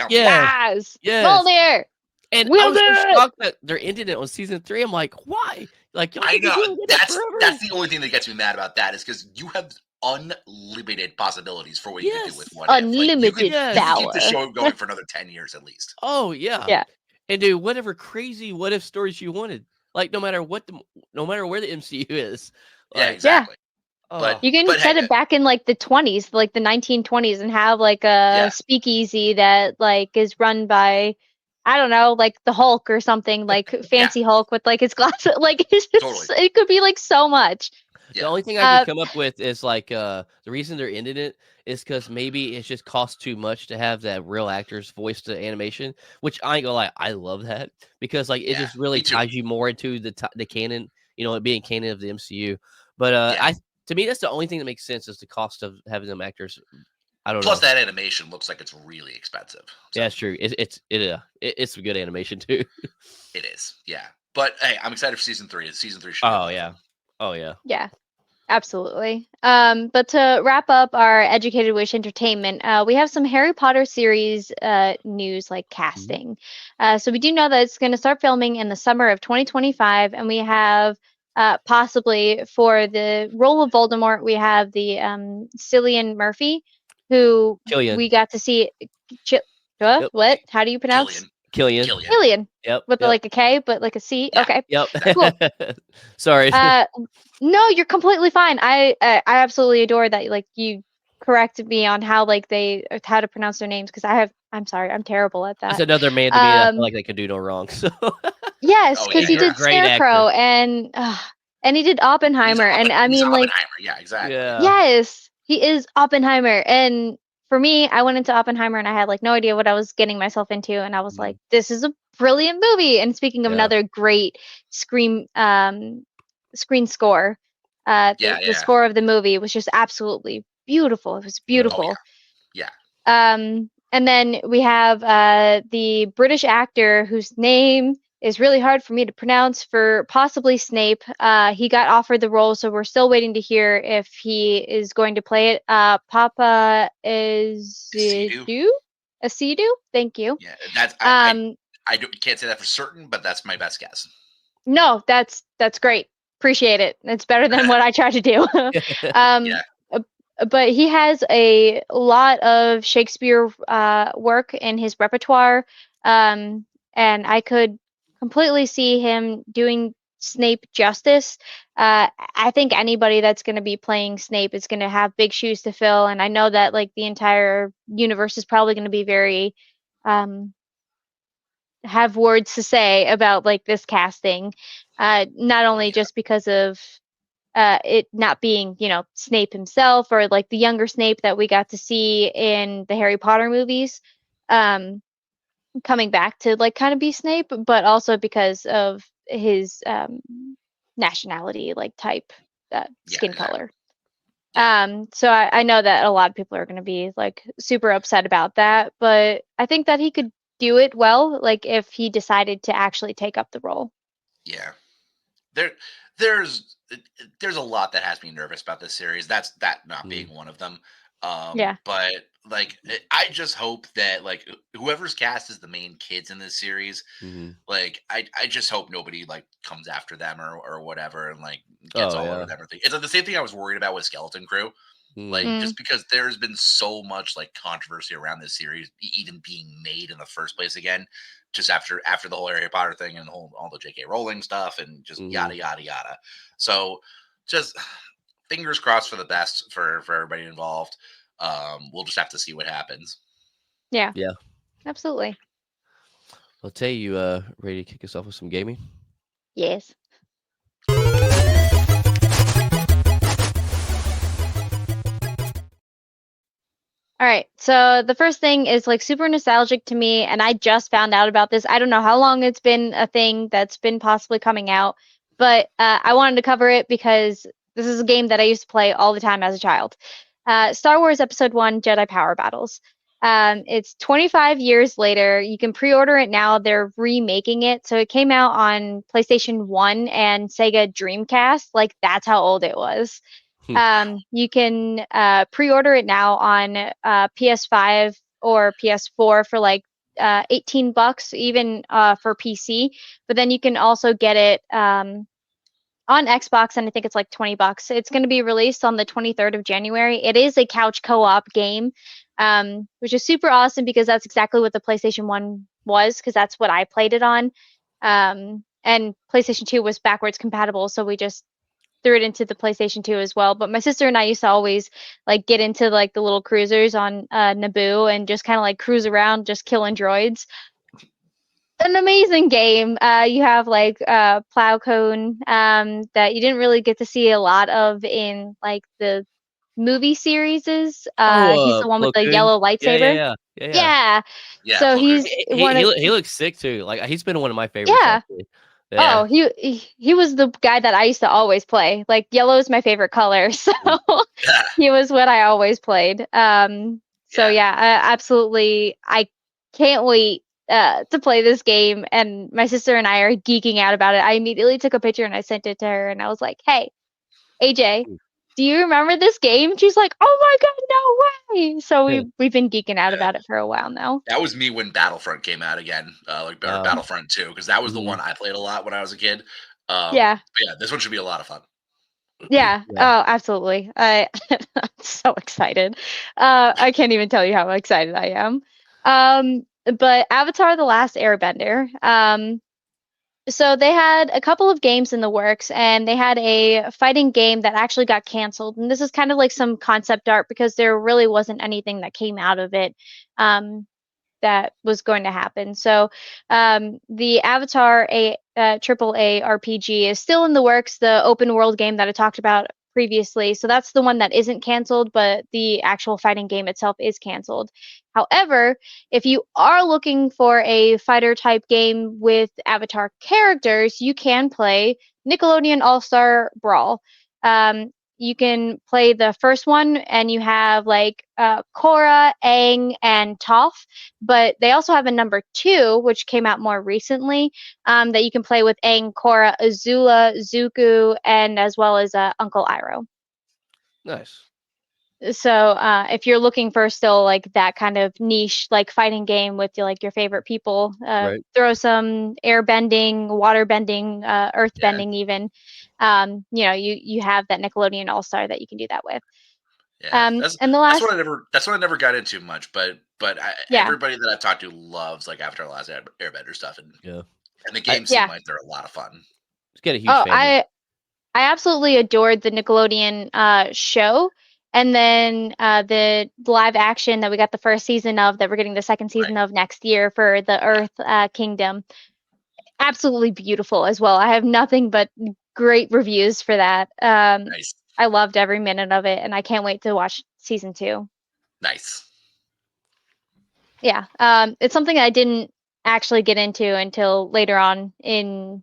Yes. Mjolnir. And I was so shocked that they're ending it on season 3. I'm like, why? Like, I know that's the only thing that gets me mad about that is because you have unlimited possibilities for what you can do with What If. Unlimited power. You keep the show going for another 10 years at least. Oh yeah. And do whatever crazy What If stories you wanted. Like no matter where the MCU is. Like, exactly. But you can set it back in like the 20s, like the 1920s, and have like a speakeasy that like is run by, I don't know, like the Hulk or something, like fancy Hulk with like his glasses. Like it's just, it could be like so much. The only thing I can come up with is like the reason they're ending it is because maybe it just costs too much to have that real actors voice the animation, which I ain't gonna lie, I love that because like it just really ties you more into the canon, it being canon of the MCU. But to me, that's the only thing that makes sense is the cost of having them actors. I don't know. Plus, that animation looks like it's really expensive. So. Yeah, it's true. It's a good animation too. It is, yeah. But hey, I'm excited for season 3. Season 3 should. Oh yeah. Yeah, absolutely. But to wrap up our Educated Wish entertainment, we have some Harry Potter series news, like casting. So we do know that it's going to start filming in the summer of 2025, and we have. Possibly for the role of Voldemort, we have the Cillian Murphy, who we got to see. What? How do you pronounce? Killian. Yep. With like a K, but like a C. Yeah. Okay. Yep. Cool. Sorry. No, you're completely fine. I absolutely adore that. Like you corrected me on how to pronounce their names because I'm sorry, I'm terrible at that. That's another man to me. I feel like they can do no wrong. So. Yes, because he did Scarecrow and he did Oppenheimer, and I mean like yeah, exactly. Yeah. Yes, he is Oppenheimer, and for me, I went into Oppenheimer and I had like no idea what I was getting myself into, and I was like, this is a brilliant movie. And speaking of another great screen score, the score of the movie was just absolutely beautiful. It was beautiful. And then we have the British actor whose name is really hard for me to pronounce for possibly Snape. He got offered the role, so we're still waiting to hear if he is going to play it. Papa Asidu? Thank you. Yeah, that's I can't say that for certain, but that's my best guess. No, that's great. Appreciate it. It's better than what I tried to do. But he has a lot of Shakespeare work in his repertoire, and I could completely see him doing Snape justice. I think anybody that's going to be playing Snape is going to have big shoes to fill, and I know that like the entire universe is probably going to be very have words to say about like this casting, not only just because of it not being, you know, Snape himself or like the younger Snape that we got to see in the Harry Potter movies, coming back to like kind of be Snape, but also because of his nationality, like type, skin color. So I know that a lot of people are going to be like super upset about that, but I think that he could do it well, like if he decided to actually take up the role. Yeah, there's a lot that has me nervous about this series. That not being one of them. But like, I just hope that like whoever's cast as the main kids in this series, like I just hope nobody like comes after them or whatever and like gets all over them. It's like the same thing I was worried about with Skeleton Crew. Like just because there's been so much like controversy around this series even being made in the first place again, just after the whole Harry Potter thing and all the J.K. Rowling stuff and just yada yada yada. So just fingers crossed for the best for everybody involved. We'll just have to see what happens. Yeah, absolutely. Well, Tay, you ready to kick us off with some gaming? Yes. All right, so the first thing is like super nostalgic to me, and I just found out about this. I don't know how long it's been a thing that's been possibly coming out, but I wanted to cover it because this is a game that I used to play all the time as a child. Star Wars Episode 1 Jedi Power Battles. It's 25 years later. You can pre-order it now. They're remaking it. So it came out on PlayStation 1 and Sega Dreamcast. Like, that's how old it was. You can pre-order it now on PS5 or PS4 for like $18, even for PC. But then you can also get it on Xbox, and I think it's like $20. It's going to be released on the 23rd of January. It is a couch co-op game, which is super awesome because that's exactly what the PlayStation 1 was, because that's what I played it on. And PlayStation 2 was backwards compatible, so we just threw it into the PlayStation 2 as well. But my sister and I used to always like get into like the little cruisers on Naboo and just kind of like cruise around, just killing droids. An amazing game. You have like Plow Cone that you didn't really get to see a lot of in like the movie series. He's the one with the yellow lightsaber. Yeah. So he looks sick too. Like he's been one of my favorites. Yeah. Oh, he was the guy that I used to always play. Like yellow is my favorite color, so he was what I always played. Absolutely, I can't wait to play this game, and my sister and I are geeking out about it. I immediately took a picture and I sent it to her, and I was like, "Hey, AJ, do you remember this game?" She's like, "Oh my god, no way!" So we've been geeking out about it for a while now. That was me when Battlefront came out again, Battlefront 2, because that was the one I played a lot when I was a kid. But yeah, this one should be a lot of fun. Yeah. Oh, absolutely. I'm so excited. I can't even tell you how excited I am. But Avatar: The Last Airbender. So they had a couple of games in the works, and they had a fighting game that actually got canceled. And this is kind of like some concept art because there really wasn't anything that came out of it that was going to happen. So the Avatar AAA RPG is still in the works, the open world game that I talked about previously. So that's the one that isn't canceled, but the actual fighting game itself is canceled. However, if you are looking for a fighter type game with Avatar characters, you can play Nickelodeon All-Star Brawl. You can play the first one, and you have like Korra, Aang, and Toph. But they also have a number 2, which came out more recently, that you can play with Aang, Korra, Azula, Zuko, and as well as Uncle Iroh. Nice. So if you're looking for still like that kind of niche like fighting game with like your favorite people, throw some air bending, water bending, earth bending even. You have that Nickelodeon All-Star that you can do that with. Yeah, that's what I never got into much, but everybody that I've talked to loves like Avatar: The Last Airbender stuff, and the games seem like they're a lot of fun. Get a huge fan. I absolutely adored the Nickelodeon show, and then the live action that we got the first season of, that we're getting the second season of next year for the Earth Kingdom. Absolutely beautiful as well. I have nothing but great reviews for that. Nice. I loved every minute of it, and I can't wait to watch season 2. Nice. Yeah, it's something I didn't actually get into until later on in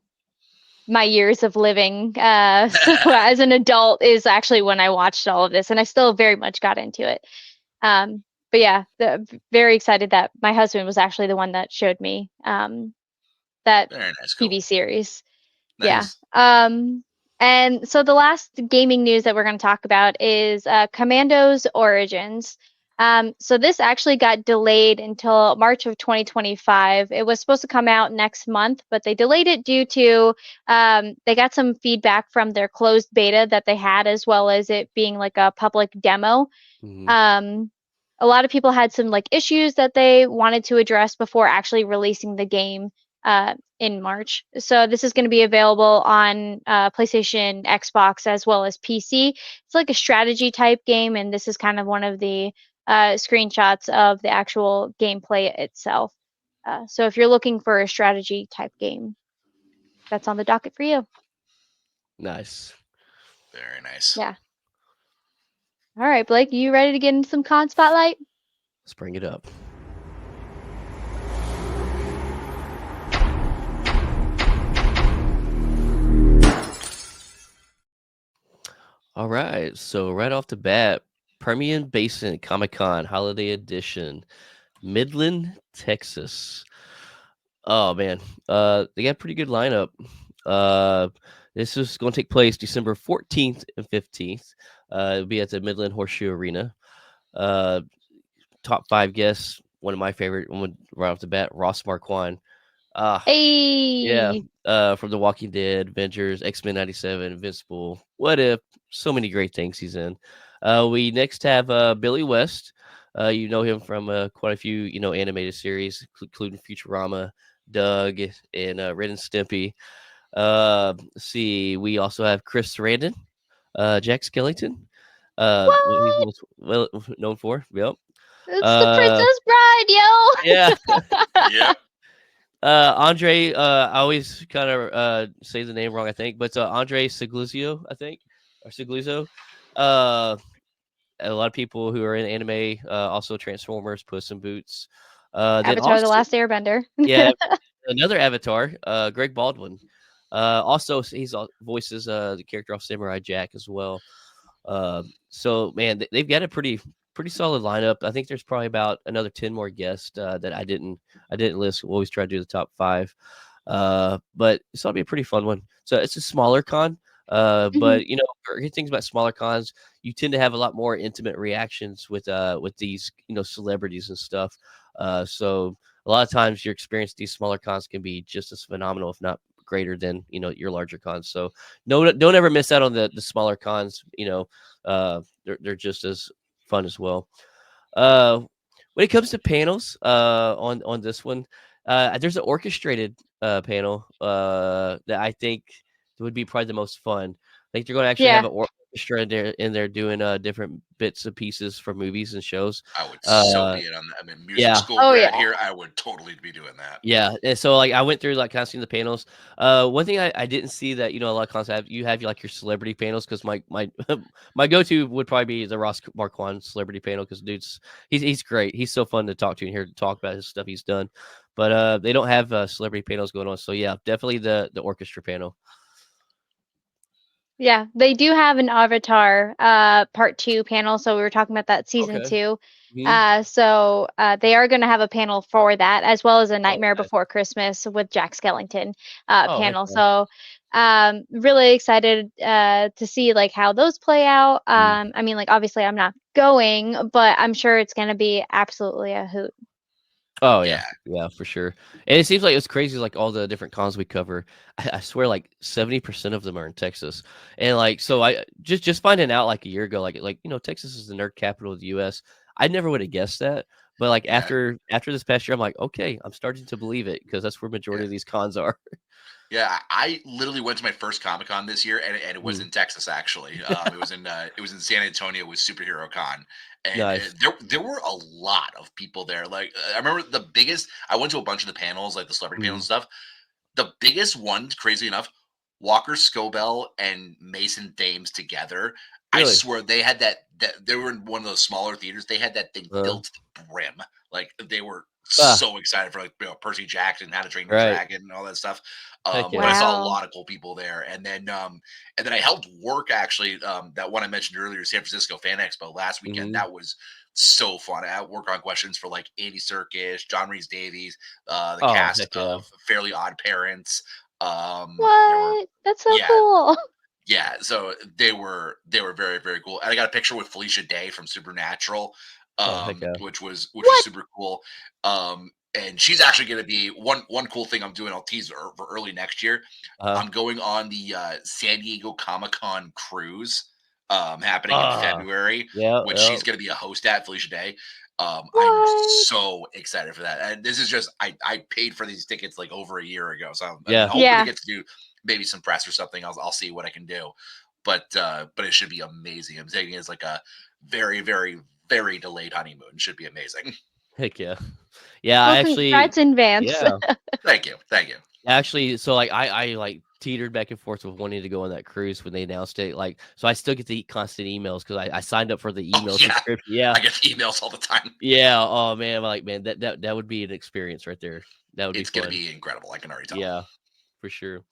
my years of living. So as an adult is actually when I watched all of this, and I still very much got into it. But yeah, very excited that my husband was actually the one that showed me that Very nice. TV series. Nice. Yeah. And so the last gaming news that we're going to talk about is Commandos Origins. So this actually got delayed until March of 2025. It was supposed to come out next month, but they delayed it due to they got some feedback from their closed beta that they had, as well as it being like a public demo. A lot of people had some like issues that they wanted to address before actually releasing the game in March. So this is going to be available on PlayStation, Xbox, as well as PC. It's like a strategy type game, and this is kind of one of the screenshots of the actual gameplay itself. So if you're looking for a strategy type game, that's on the docket for you. Nice. Very nice. Yeah. All right, Blake, you ready to get into some con spotlight? Let's bring it up. All right, so right off the bat, Permian Basin ComicCon Holiday Edition, Midland, Texas. Oh man, they got a pretty good lineup. This is going to take place December 14th and 15th. It'll be at the Midland Horseshoe Arena. Top 5 guests. One of my favorite, one right off the bat, Ross Marquand. Yeah, from The Walking Dead, Avengers, X-Men 97, Invincible. What if? So many great things he's in. We next have Billy West. You know him from quite a few, animated series, including Futurama, Doug, and Ren and Stimpy. Let's see. We also have Chris Sarandon, Jack Skellington. What he's most well known for. Yep. It's the Princess Bride, yo. Yeah. Yeah. Andre, I always kind of say the name wrong, I think, but Andre Siglizio, I think, or Siglizio. A lot of people who are in anime, also Transformers, Puss in Boots. Avatar: The Last Airbender. Yeah, another Avatar, Greg Baldwin. Also, he's voices the character of Samurai Jack as well. So man, they've got a pretty solid lineup. I think there's probably about another 10 more guests that I didn't list. We'll always try to do the top 5. But it's going to be a pretty fun one. So it's a smaller con. But great things about smaller cons, you tend to have a lot more intimate reactions with these, celebrities and stuff. So a lot of times your experience at these smaller cons can be just as phenomenal, if not greater than, your larger cons. So don't ever miss out on the smaller cons. They're just as fun as well. When it comes to panels, on this one, there's an orchestrated panel that I think would be probably the most fun. I think they're going to actually have an orchestra in there doing different bits and pieces for movies and shows. I would so be in on that. I mean, music school grad here, I would totally be doing that. Yeah, and so like I went through like kind of seeing the panels. One thing I didn't see that a lot of cons have, you have like your celebrity panels, because my my go-to would probably be the Ross Marquand celebrity panel, because dude's he's great. He's so fun to talk to and hear to talk about his stuff he's done. But they don't have celebrity panels going on. So yeah, definitely the orchestra panel. Yeah, they do have an Avatar part 2 panel. So we were talking about that season 2. So they are going to have a panel for that, as well as a Nightmare Before Christmas with Jack Skellington panel. So really excited to see like how those play out. I mean, like obviously I'm not going, but I'm sure it's going to be absolutely a hoot. Oh yeah, for sure. And it seems like it's crazy, like all the different cons we cover. I swear, like 70% of them are in Texas. And like, so I just finding out like a year ago, like Texas is the nerd capital of the U.S. I never would have guessed that. But like after this past year, I'm like, okay, I'm starting to believe it, because that's where majority of these cons are. Yeah, I literally went to my first Comic-Con this year, and it was in Texas. Actually, it was in San Antonio with Superhero Con, and Nice. there were a lot of people there. Like I remember the biggest. I went to a bunch of the panels, like the celebrity panels and stuff. The biggest one, crazy enough, Walker Scobell and Mason Thames together. I Really? swear they had that they were in one of those smaller theaters. They had that thing filled to the brim. Like they were so excited for Percy Jackson, How to Train Your Dragon, and all that stuff. Heck yeah. But I saw a lot of cool people there, and then I helped work actually that one I mentioned earlier, San Francisco Fan Expo last weekend. That was so fun. I had work on questions for like Andy Serkis, John Rhys Davies, the cast of Fairly Odd Parents. What? That's so cool. Yeah, so they were very, very cool. And I got a picture with Felicia Day from Supernatural, which was super cool. And she's actually going to be one cool thing I'm doing. I'll tease her for early next year. I'm going on the San Diego Comic-Con cruise happening in February, which she's going to be a host at, Felicia Day. I'm so excited for that. And this is just I paid for these tickets like over a year ago, so I'm hoping to get to do maybe some press or something. I'll see what I can do, but it should be amazing. I'm taking it as like a very, very, very delayed honeymoon. It should be amazing. Heck yeah. Well, I actually congrats in advance. Thank you. Actually, so like I like teetered back and forth with wanting to go on that cruise when they announced it. Like, so I still get the constant emails because I signed up for the email subscription. Yeah, I get emails all the time. Yeah. Oh man, that would be an experience right there. That would it's going to be incredible. I can already tell. Yeah, for sure.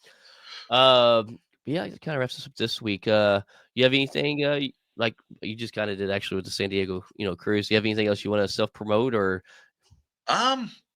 Yeah, it kind of wraps us up this week. You have anything like you just kind of did actually with the San Diego, cruise? Do you have anything else you want to self promote or?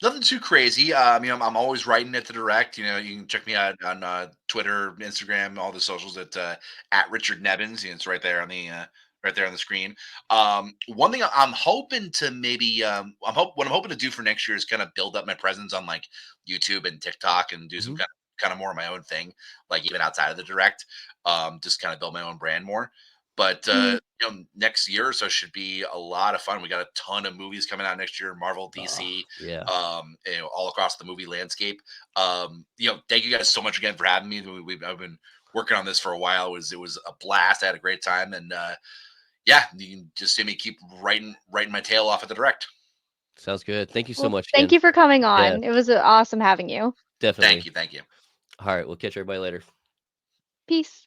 Nothing too crazy. I'm always writing at the Direct. You can check me out on Twitter, Instagram, all the socials at Richard Nebens. It's right there on the screen. One thing I'm hoping to maybe what I'm hoping to do for next year is kind of build up my presence on like YouTube and TikTok and do some kind of more of my own thing, like even outside of the Direct. Just kind of build my own brand more. But next year or so should be a lot of fun. We got a ton of movies coming out next year, Marvel, DC, all across the movie landscape. Thank you guys so much again for having me. I've been working on this for a while. It was a blast. I had a great time, and you can just see me keep writing my tail off at the Direct. Sounds good. Thank you so much. Thank you for coming on. It was awesome having you. Definitely. Thank you. All right, we'll catch everybody later. Peace.